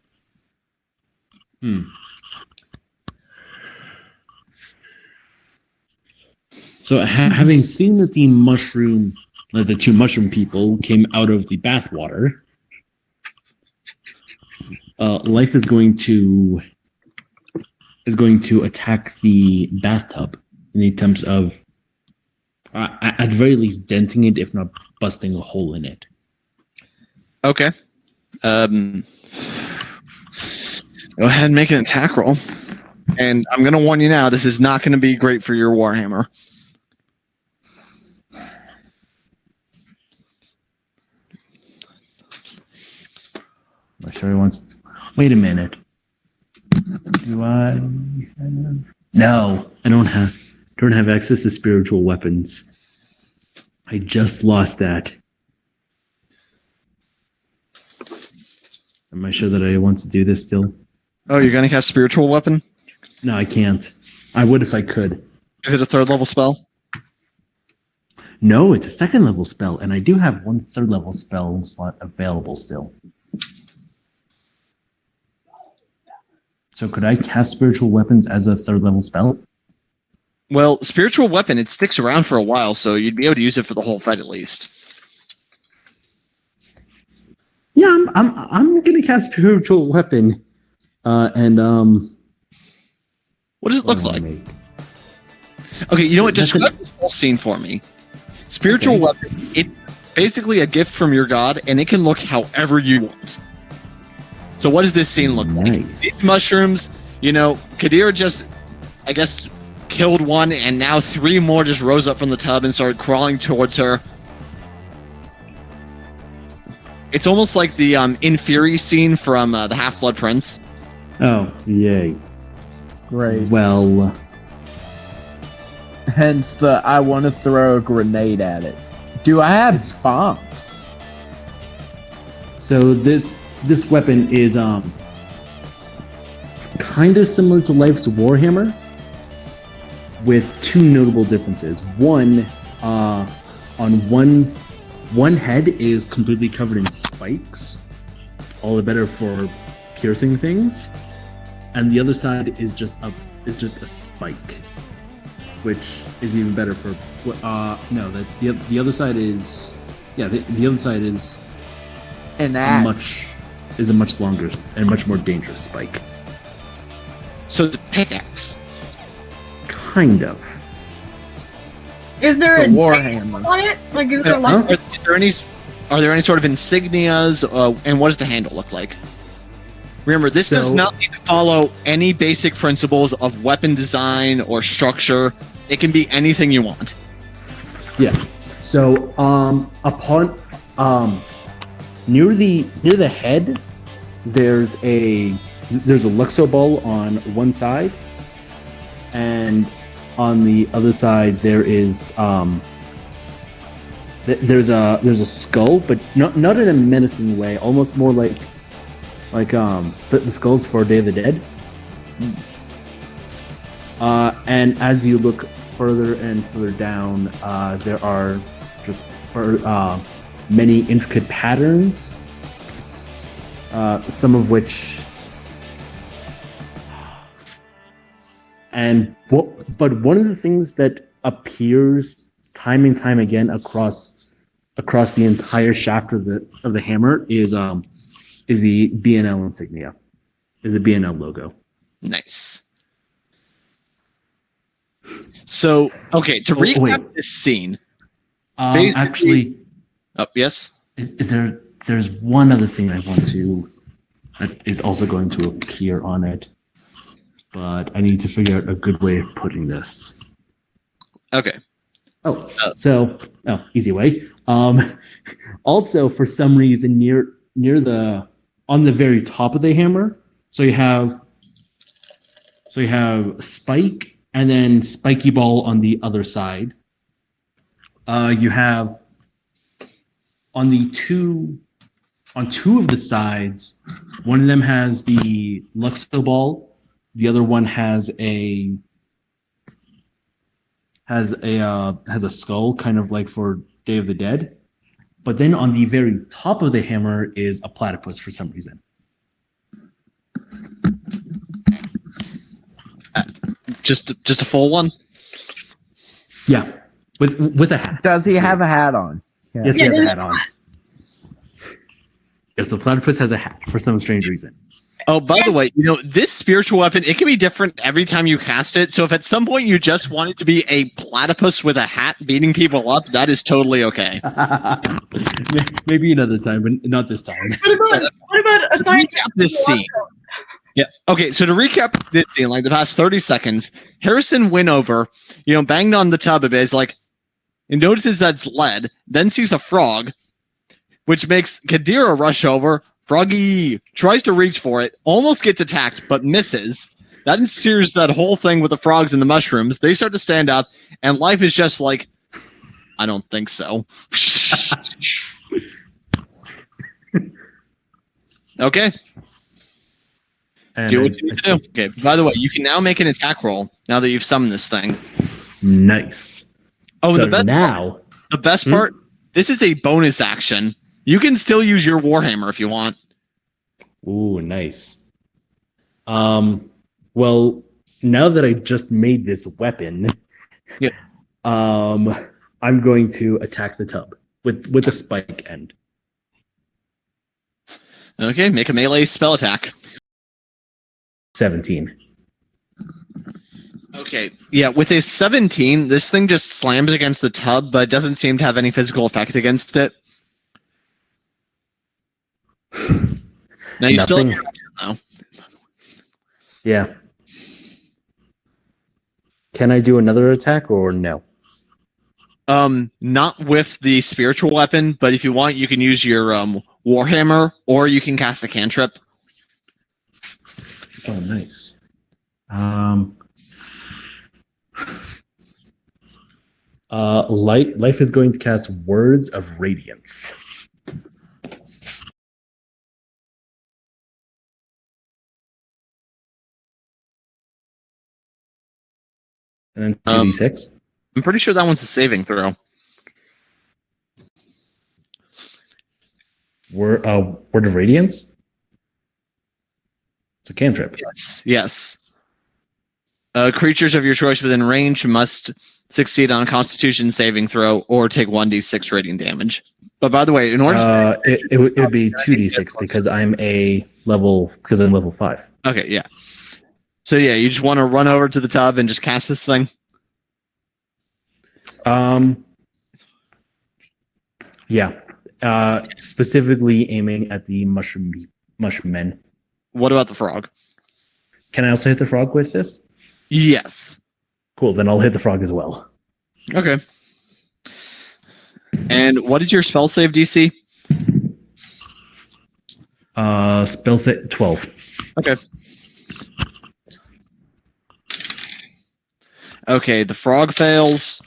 So having seen that the the 2 mushroom people came out of the bathwater, L.Y.F.E is going to attack the bathtub in the attempts of, at the very least, denting it, if not busting a hole in it. Okay. Go ahead and make an attack roll. And I'm going to warn you now, this is not going to be great for your Warhammer. I'm sure he wants to... Wait a minute. Do I have... No, I don't have access to spiritual weapons. I just lost that. Am I sure that I want to do this still? Oh, you're going to cast Spiritual Weapon? No, I can't. I would if I could. Is it a 3rd level spell? No, it's a 2nd level spell, and I do have 1 3rd level spell slot available still. So could I cast Spiritual Weapons as a 3rd level spell? Well, Spiritual Weapon, it sticks around for a while, so you'd be able to use it for the whole fight at least. Yeah, I'm gonna cast Spiritual Weapon, What does it look like? Make? Okay, you know what? That's Describe this whole scene for me. Spiritual Weapon, it's basically a gift from your god, and it can look however you want. So what does this scene look like? Nice. These mushrooms, Kadir just, I guess, killed one, and now 3 more just rose up from the tub and started crawling towards her. It's almost like the In Fury scene from the Half-Blood Prince. Oh, yay. Great. Well, Hence the I want to throw a grenade at it. Do I have bombs? so this weapon is kind of similar to Life's Warhammer, with 2 notable differences. One, on one head is completely covered in spikes, all the better for piercing things, and the other side is just a spike, which is even better for the other side is the other side is An a axe. much longer and much more dangerous spike. So it's a pickaxe. Kind of. Is there It's a a warhammer. on it? Like, is there a Huh? light? Are there any sort of insignias, and what does the handle look like? Remember, this does So- not need to follow any basic principles of weapon design or structure. It can be anything you want. Yeah. So upon near the head, there's a Luxo ball on one side, and on the other side there is there's a skull, but not in a menacing way, almost more like the skulls for Day of the Dead. And as you look further and further down, there are just many intricate patterns, some of which, but one of the things that appears time and time again across the entire shaft of the hammer is the BNL insignia, is the BNL logo. Nice. So, okay, to recap this scene. Actually, yes? is there's one other thing I want to that is also going to appear on it, but I need to figure out a good way of putting this. Okay. Easy way. Also, for some reason, near on the very top of the hammer, so you have spike and then spiky ball on the other side. You have on two of the sides, one of them has the Luxo ball, the other one has a skull, kind of like for Day of the Dead. But then on the very top of the hammer is a platypus for some reason. Just a full one? Yeah, with a hat. Does he have a hat on? Yeah. Yes, he has a hat on. Yes, the platypus has a hat for some strange reason. Oh, by the way, this spiritual weapon, it can be different every time you cast it. So if at some point you just want it to be a platypus with a hat beating people up, that is totally okay. Maybe another time, but not this time. What about a scientist? This scene. Yeah. Okay. So to recap this scene, like the past 30 seconds, Harrison went over, banged on the tub a bit. It's like, and notices that it's lead, then sees a frog, which makes Kadira rush over. Froggy tries to reach for it, almost gets attacked, but misses. That ensues that whole thing with the frogs and the mushrooms. They start to stand up, and L.Y.F.E is just like, I don't think so. Okay. And do what you need to do. Okay. By the way, you can now make an attack roll now that you've summoned this thing. Nice. Oh, so the best part, this is a bonus action. You can still use your Warhammer if you want. Ooh, nice. Well, now that I just made this weapon, yeah. I'm going to attack the tub with a spike end. Okay, make a melee spell attack. 17. Okay, yeah, with a 17, this thing just slams against the tub, but doesn't seem to have any physical effect against it. Now you still have your action, though. Yeah. Can I do another attack or no? Not with the spiritual weapon, but if you want, you can use your Warhammer, or you can cast a cantrip. Oh, nice. L.Y.F.E is going to cast Words of Radiance. And then 2d6. I'm pretty sure that one's a saving throw. Word of Radiance? It's a cantrip. Yes. Creatures of your choice within range must succeed on a Constitution saving throw or take 1d6 radiant damage. But by the way, in order it would be 2d6 because I'm level 5. Okay, yeah. So yeah, you just want to run over to the tub and just cast this thing? Yeah. Specifically aiming at the mushroom men. What about the frog? Can I also hit the frog with this? Yes. Cool, then I'll hit the frog as well. Okay. And what is your spell save DC? Spell save 12. Okay. Okay, the frog fails.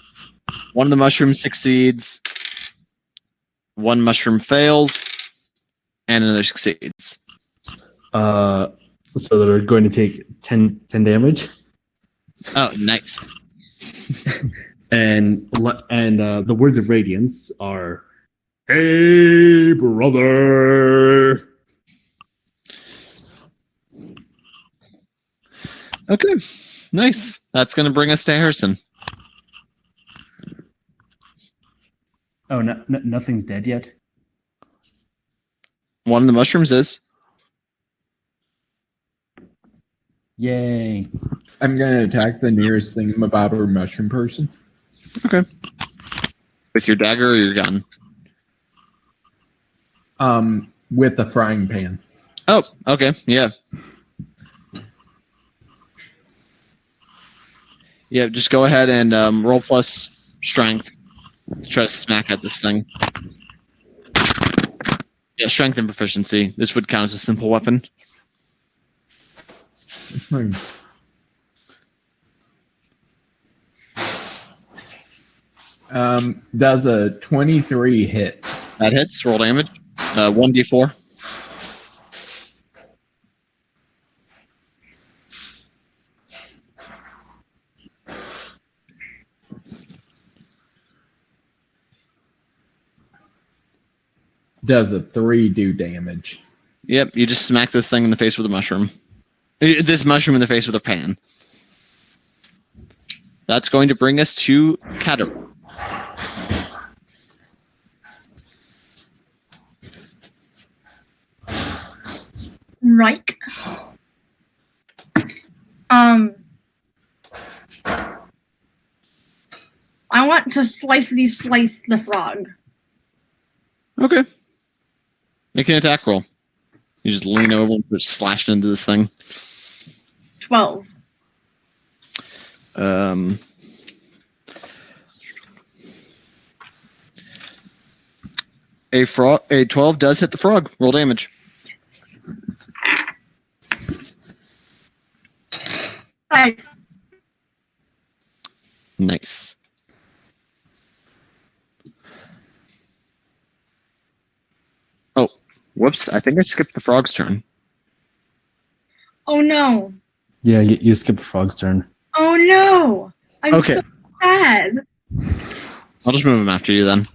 One of the mushrooms succeeds. One mushroom fails. And another succeeds. So they're going to take 10 damage. Oh, nice. and the Words of Radiance are, "Hey, brother." Okay, nice. That's going to bring us to Harrison. Oh, nothing's dead yet? One of the mushrooms is. Yay. I'm gonna attack the nearest thingamabobber mushroom person. Okay. With your dagger or your gun? With the frying pan. Oh, okay. Yeah. Yeah, just go ahead and roll plus strength to try to smack at this thing. Yeah, strength and proficiency. This would count as a simple weapon. That's fine. Does a 23 hit? That hits. Roll damage. 1d4. Does a 3 do damage? Yep, you just smack this thing in the face with a mushroom. This mushroom in the face with a pan. That's going to bring us to Kater. Right. I want to slice the frog. Okay. Make an attack roll. You just lean over and just slash into this thing. 12. A 12 does hit the frog. Roll damage. 5. Nice. Oh, whoops. I think I skipped the frog's turn. Oh no. Yeah, you skipped the frog's turn. Oh no. I'm Okay. so sad. I'll just move him after you then.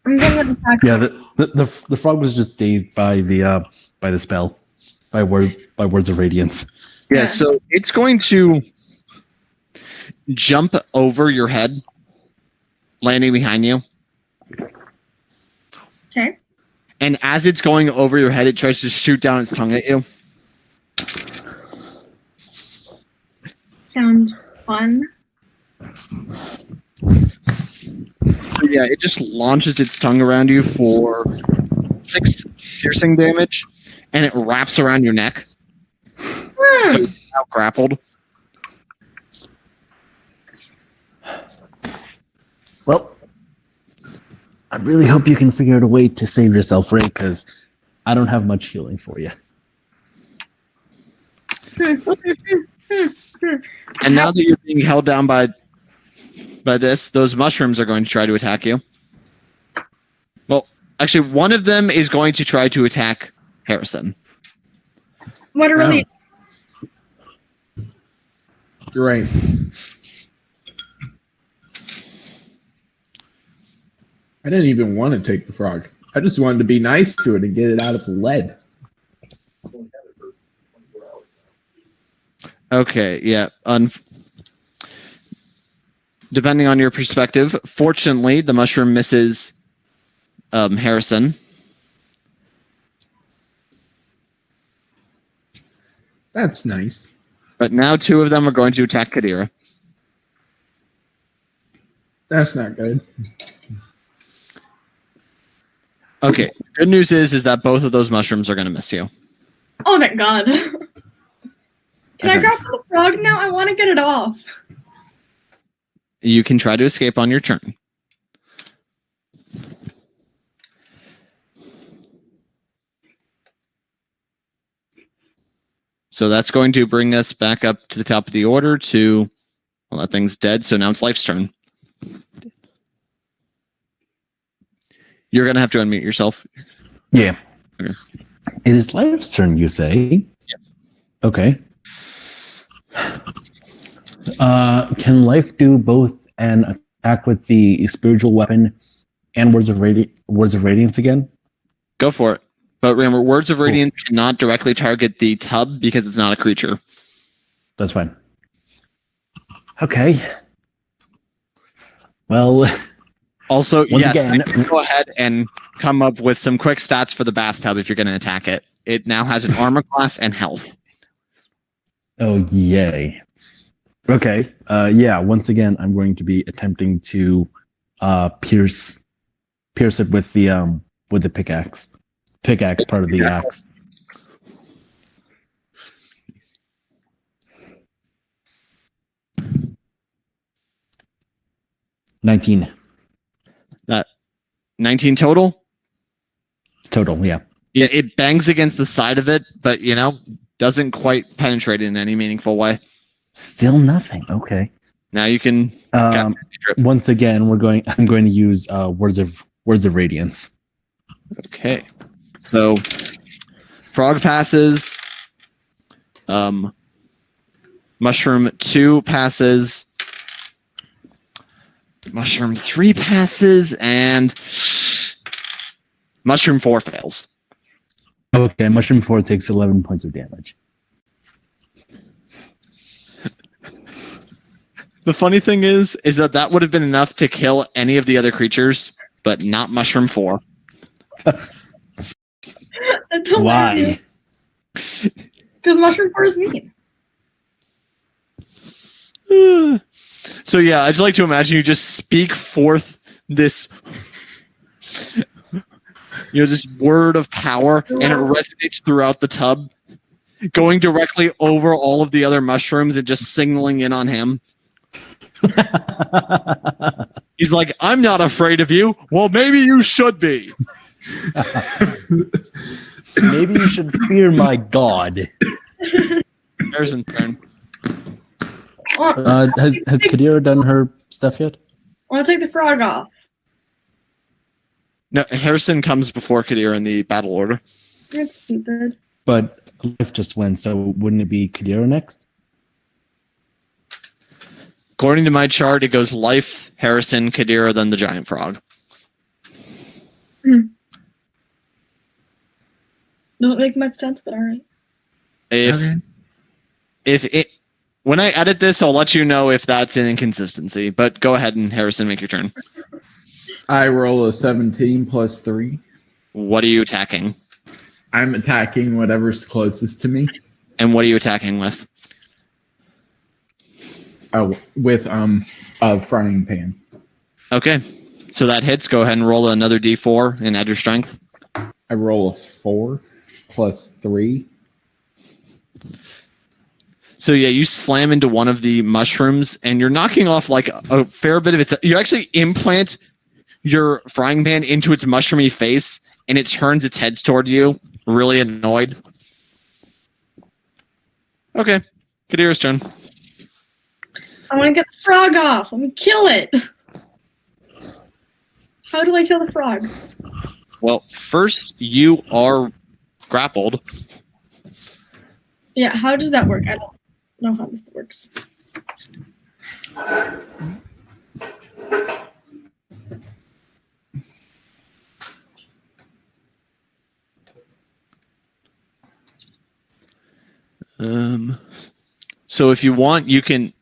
I'm gonna attack. Yeah, the frog was just dazed by the spell, by words of radiance. Yeah, Yeah. so it's going to jump over your head, landing behind you. Okay. And as it's going over your head, it tries to shoot down its tongue at you. Sounds fun. So yeah, it just launches its tongue around you for 6 piercing damage, and it wraps around your neck. So you're now grappled. Well, I really hope you can figure out a way to save yourself, Ray, because I don't have much healing for you. And now that you're being held down by this, those mushrooms are going to try to attack you. Well, actually, one of them is going to try to attack Harrison. What a relief. Right. I didn't even want to take the frog. I just wanted to be nice to it and get it out of the lead. Okay, yeah. Depending on your perspective, fortunately, the mushroom misses Harrison. That's nice. But now 2 of them are going to attack Kadira. That's not good. Okay, good news is that both of those mushrooms are going to miss you. Oh thank God. Can I grab the frog now? I want to get it off. You can try to escape on your turn. So that's going to bring us back up to the top of the order to, well, that thing's dead, so now it's Life's turn. You're going to have to unmute yourself. Yeah. Okay. It is Life's turn, you say? Yep. Okay. Can Life do both an attack with the spiritual weapon and words of radiance again? Go for it. But remember, Words of Radiance cannot directly target the tub because it's not a creature. That's fine. Okay. Well, Also, Once yes, again- go ahead and come up with some quick stats for the bathtub if you're going to attack it. It now has an armor class and health. Oh, yay. Okay. Yeah, once again, I'm going to be attempting to pierce it with the pickaxe. Pickaxe part of the axe. $19 19 total? total, yeah. Yeah, it bangs against the side of it, but, doesn't quite penetrate in any meaningful way. Still nothing. Okay. Now you can... Once again, I'm going to use words of radiance. Okay. So, frog passes. Mushroom 2 passes. Mushroom 3 passes, and Mushroom 4 fails. Okay, Mushroom 4 takes 11 points of damage. The funny thing is that would have been enough to kill any of the other creatures, but not Mushroom 4. That's Why? Because Mushroom 4 is mean. So yeah, I'd just like to imagine you just speak forth this, this word of power, and it resonates throughout the tub, going directly over all of the other mushrooms and just signaling in on him. He's like, I'm not afraid of you. Well, maybe you should be. Maybe you should fear my god. Harrison's turn. Has Kadira done her stuff yet? I want to take the frog off. No, Harrison comes before Kadir in the battle order. That's stupid. But L.Y.F.E just went, so wouldn't it be Kadira next? According to my chart, it goes L.Y.F E, Harrison, Kadira, then the giant frog. Doesn't make much sense, but alright. When I edit this, I'll let you know if that's an inconsistency. But go ahead and Harrison, make your turn. I roll a 17 plus 3. What are you attacking? I'm attacking whatever's closest to me. And what are you attacking with? Oh, with a frying pan. Okay. So that hits. Go ahead and roll another d4 and add your strength. I roll a 4 plus 3. So yeah, you slam into one of the mushrooms and you're knocking off like a fair bit of its... You actually implant your frying pan into its mushroomy face and it turns its head toward you, really annoyed. Okay. Kadira's turn. I want to get the frog off. Let me kill it. How do I kill the frog? Well, first you are grappled. Yeah, how does that work? I don't know how this works. So if you want, you can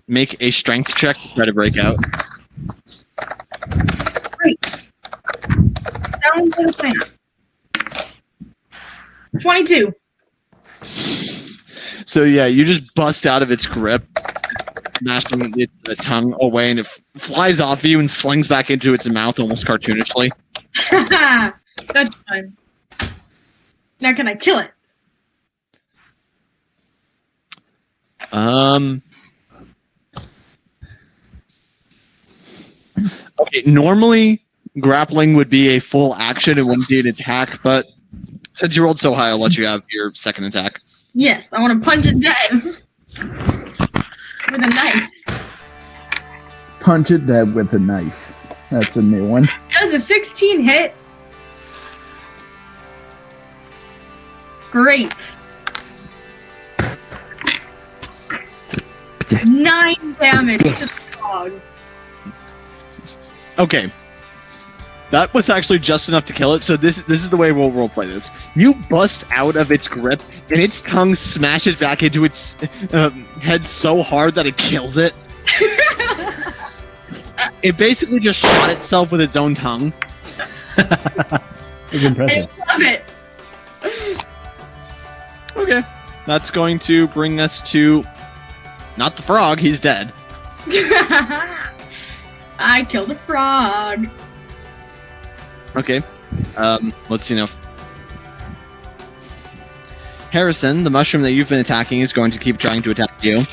make a strength check to try to break out. Great. Sounds like a plan. 22. So yeah, you just bust out of its grip, smashing its tongue away, and it flies off you and slings back into its mouth almost cartoonishly. That's fun. Now can I kill it? Okay, normally grappling would be a full action. It wouldn't be an attack, but since you rolled so high, I'll let you have your second attack. Yes, I want to punch it dead. With a knife. Punch it dead with a knife. That's a new one. Does a 16 hit? Great. 9 damage to the dog. Okay. That was actually just enough to kill it, so this is the way we'll roleplay this. You bust out of its grip, and its tongue smashes back into its head so hard that it kills it. It basically just shot itself with its own tongue. It's impressive. I love it. Okay. That's going to bring us to... Not the frog, he's dead. I killed a frog. Okay. Let's see now. Harrison, the mushroom that you've been attacking, is going to keep trying to attack you.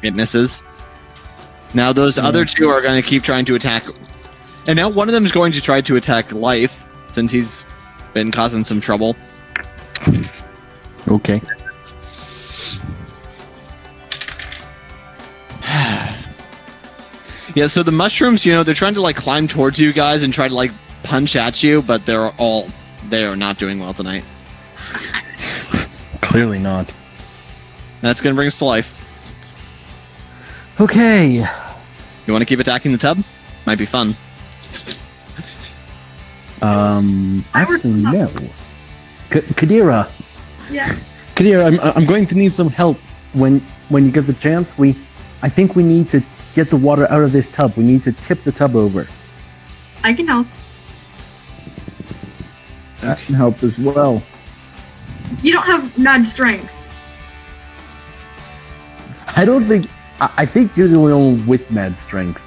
It misses. Now those other two are going to keep trying to attack. And now one of them is going to try to attack L.Y.F E, since he's been causing some trouble. Okay. Yeah, so the mushrooms, they're trying to, climb towards you guys and try to, punch at you, but they are not doing well tonight. Clearly not. That's going to bring us to life. Okay. You want to keep attacking the tub? Might be fun. Actually, no. Kadira. Yeah. Kadira, I'm going to need some help when you get the chance. I think we need to get the water out of this tub. We need to tip the tub over. I can help. That can help as well. You don't have mad strength. I don't think. I think you're the only one with mad strength.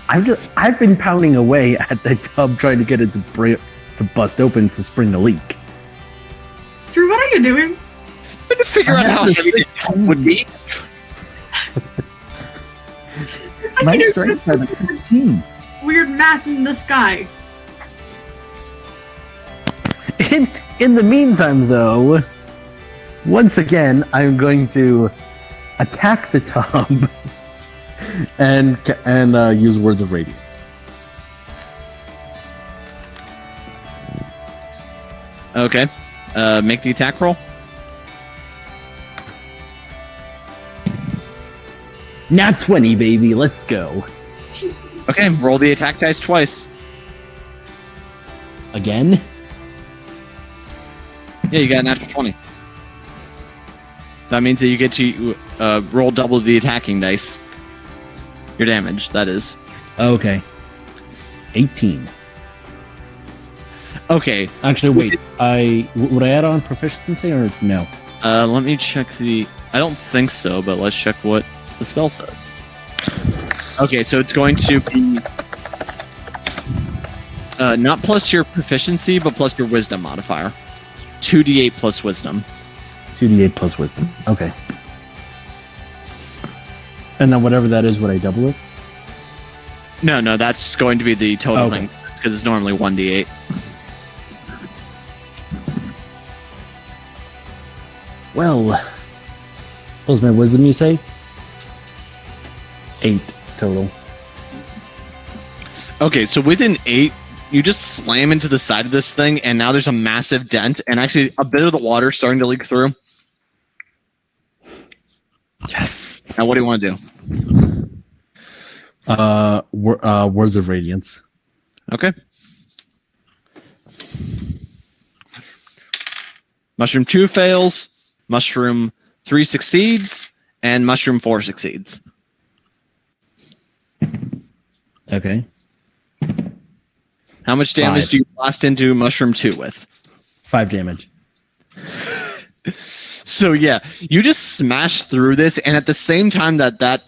I've been pounding away at the tub trying to get it to bust open to spring a leak. Drew, what are you doing? I'm trying to figure out how heavy this tub would be. My strength had 16. Weird math in the sky. In the meantime, though, once again, I'm going to attack the tub and use Words of Radiance. Okay. Make the attack roll. Nat 20, baby. Let's go. Okay, roll the attack dice twice. Again? Yeah, you got a natural 20. That means that you get to roll double the attacking dice. Your damage, that is. Okay. 18. Okay. Actually, wait. Would I add on proficiency or no? Let me check the... I don't think so, but let's check what the spell says. Okay, so it's going to be... not plus your proficiency, but plus your wisdom modifier. 2d8 plus wisdom. 2d8 plus wisdom. Okay. And then whatever that is, would I double it? No, that's going to be the total Okay. thing, because it's normally 1d8. Well, what was my wisdom, you say? 8 total. Okay, so within 8, you just slam into the side of this thing, and now there's a massive dent, and actually a bit of the water starting to leak through. Yes. Now, what do you want to do? Words of Radiance. Okay. Mushroom 2 fails, Mushroom 3 succeeds, and Mushroom 4 succeeds. Okay. How much damage 5. do you blast into Mushroom 2 with? 5 damage. So yeah, you just smash through this, and at the same time that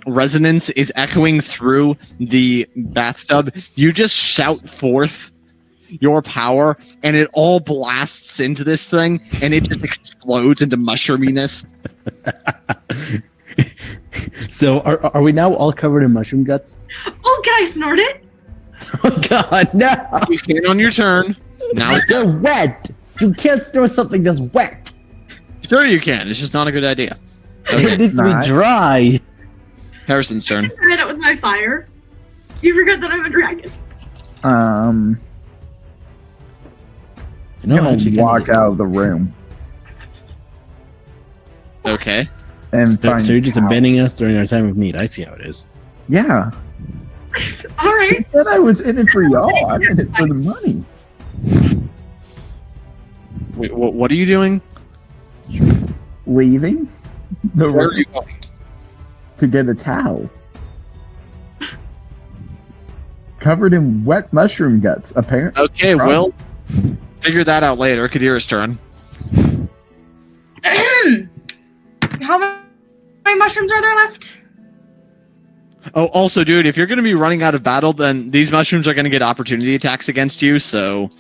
resonance is echoing through the bathtub, you just shout forth your power, and it all blasts into this thing, and it just explodes into mushroominess. So are we now all covered in mushroom guts? Oh, can I snort it? Oh God, no! You can on your turn. Now, They're wet. You can't throw something that's wet. sure you can. It's just not a good idea. It Okay, needs to be not. dry. Harrison's turn. I tried it with my fire. You forgot that I'm a dragon. No, I'm actually, gonna walk out of the room Okay. and So find. you're just Cal. abandoning us during our time of need. I see how it is. Yeah, All I right. said I was in it for y'all. I'm in it for the money. Wait, what are you doing? Leaving the Where are room you going? to get a towel. covered in wet mushroom guts, apparently. Okay, we'll figure that out later. Kadira's turn. How many mushrooms are there left? Oh, also, dude, if you're going to be running out of battle, then these mushrooms are going to get opportunity attacks against you, so...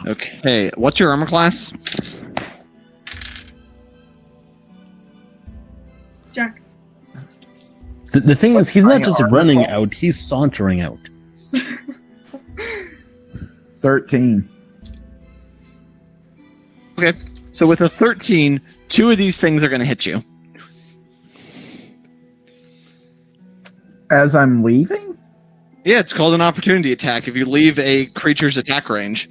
Okay, what's your armor class? Jack. The thing is, he's not just armor running class? out, he's sauntering out. 13. Okay, so with a 13, 2 of these things are going to hit you. As I'm leaving? Yeah, it's called an opportunity attack if you leave a creature's attack range.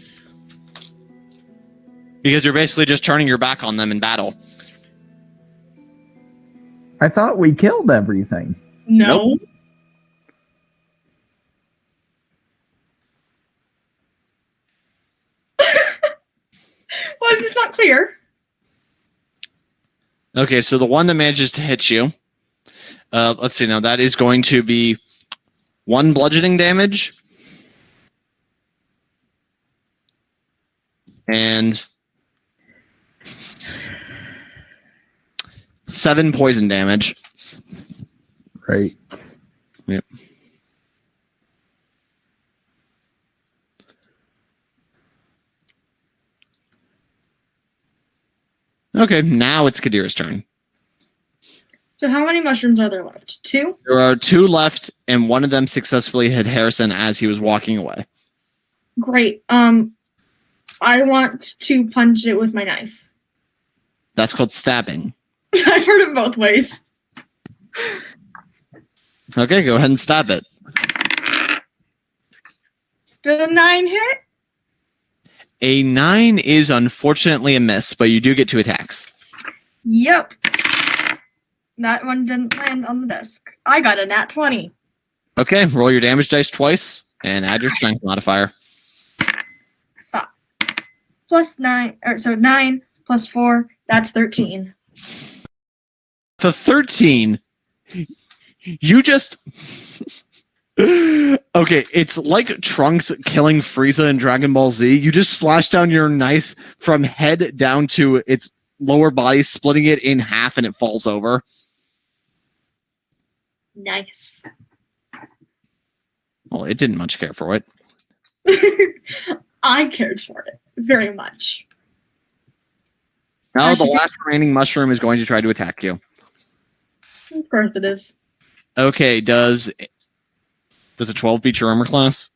Because you're basically just turning your back on them in battle. I thought we killed everything. No. Nope. Why is this not clear? Okay, so the one that manages to hit you, let's see now, that is going to be 1 bludgeoning damage. And 7 poison damage. Right. Yep. Okay, now it's Kadira's turn. So how many mushrooms are there left? 2? There are 2 left, and one of them successfully hit Harrison as he was walking away. Great. I want to punch it with my knife. That's called stabbing. I've heard it both ways. Okay, go ahead and stab it. Did a 9 hit? A 9 is unfortunately a miss, but you do get 2 attacks. Yep. That one didn't land on the desk. I got a nat 20. Okay, roll your damage dice twice and add your strength modifier. 5. Plus 9, so 9 plus 4, that's 13. The 13, you just... Okay, it's like Trunks killing Frieza in Dragon Ball Z. You just slash down your knife from head down to its lower body, splitting it in half, and it falls over. Nice. Well, it didn't much care for it. I cared for it very much. Now the last remaining mushroom is going to try to attack you. Of course it is. Okay, does a 12 beat your armor class?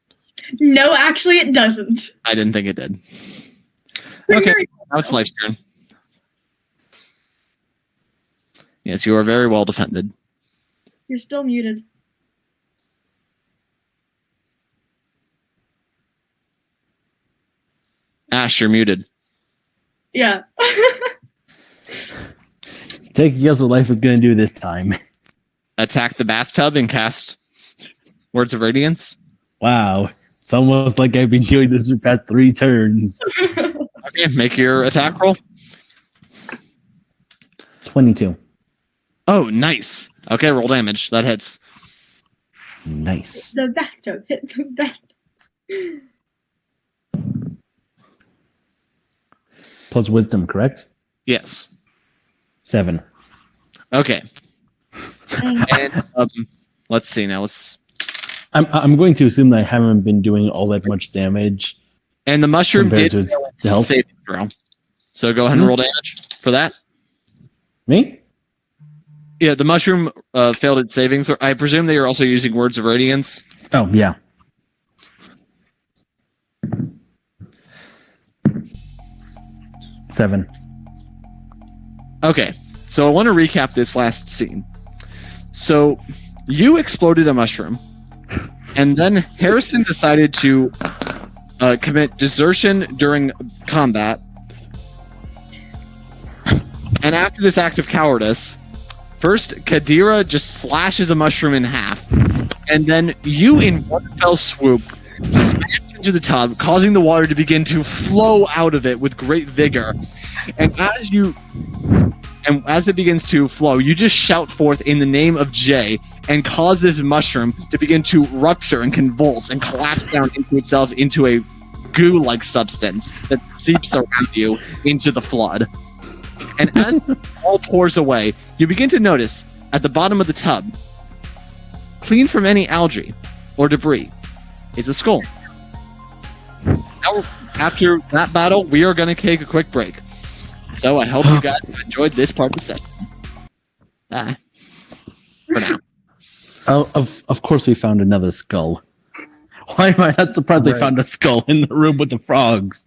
No, actually it doesn't. I didn't think it did. Okay, now it's Life's turn. Yes, you are very well defended. You're still muted. Ash, you're muted. Yeah. Take a guess what life is going to do this time. Attack the bathtub and cast Words of Radiance. Wow. It's almost like I've been doing this for the past 3 turns. Okay, make your attack roll. 22. Oh, nice. Okay, roll damage. That hits. Nice. The bathtub hit the bathtub. Plus wisdom, correct? Yes. 7. Okay. And let's see now. I'm going to assume that I haven't been doing all that much damage. And the mushroom Compared did to its health? save throw. So go ahead and roll damage for that. Me? Yeah, the mushroom failed its saving throw. I presume that you're also using Words of Radiance. Oh, yeah. Seven. Okay, so I want to recap this last scene. So you exploded a mushroom, and then Harrison decided to commit desertion during combat. And after this act of cowardice, first Kadira just slashes a mushroom in half, and then you, in one fell swoop, smash into the tub, causing the water to begin to flow out of it with great vigor. And as you And as it begins to flow, you just shout forth in the name of Jay and cause this mushroom to begin to rupture and convulse and collapse down into itself into a goo-like substance that seeps around you into the flood. And as it all pours away, you begin to notice at the bottom of the tub, clean from any algae or debris, is a skull. Now, after that battle, we are going to take a quick break. So I hope you guys have enjoyed this part of the session. Bye. For now. Oh, of course we found another skull. Why am I not surprised they found a skull in the room with the frogs?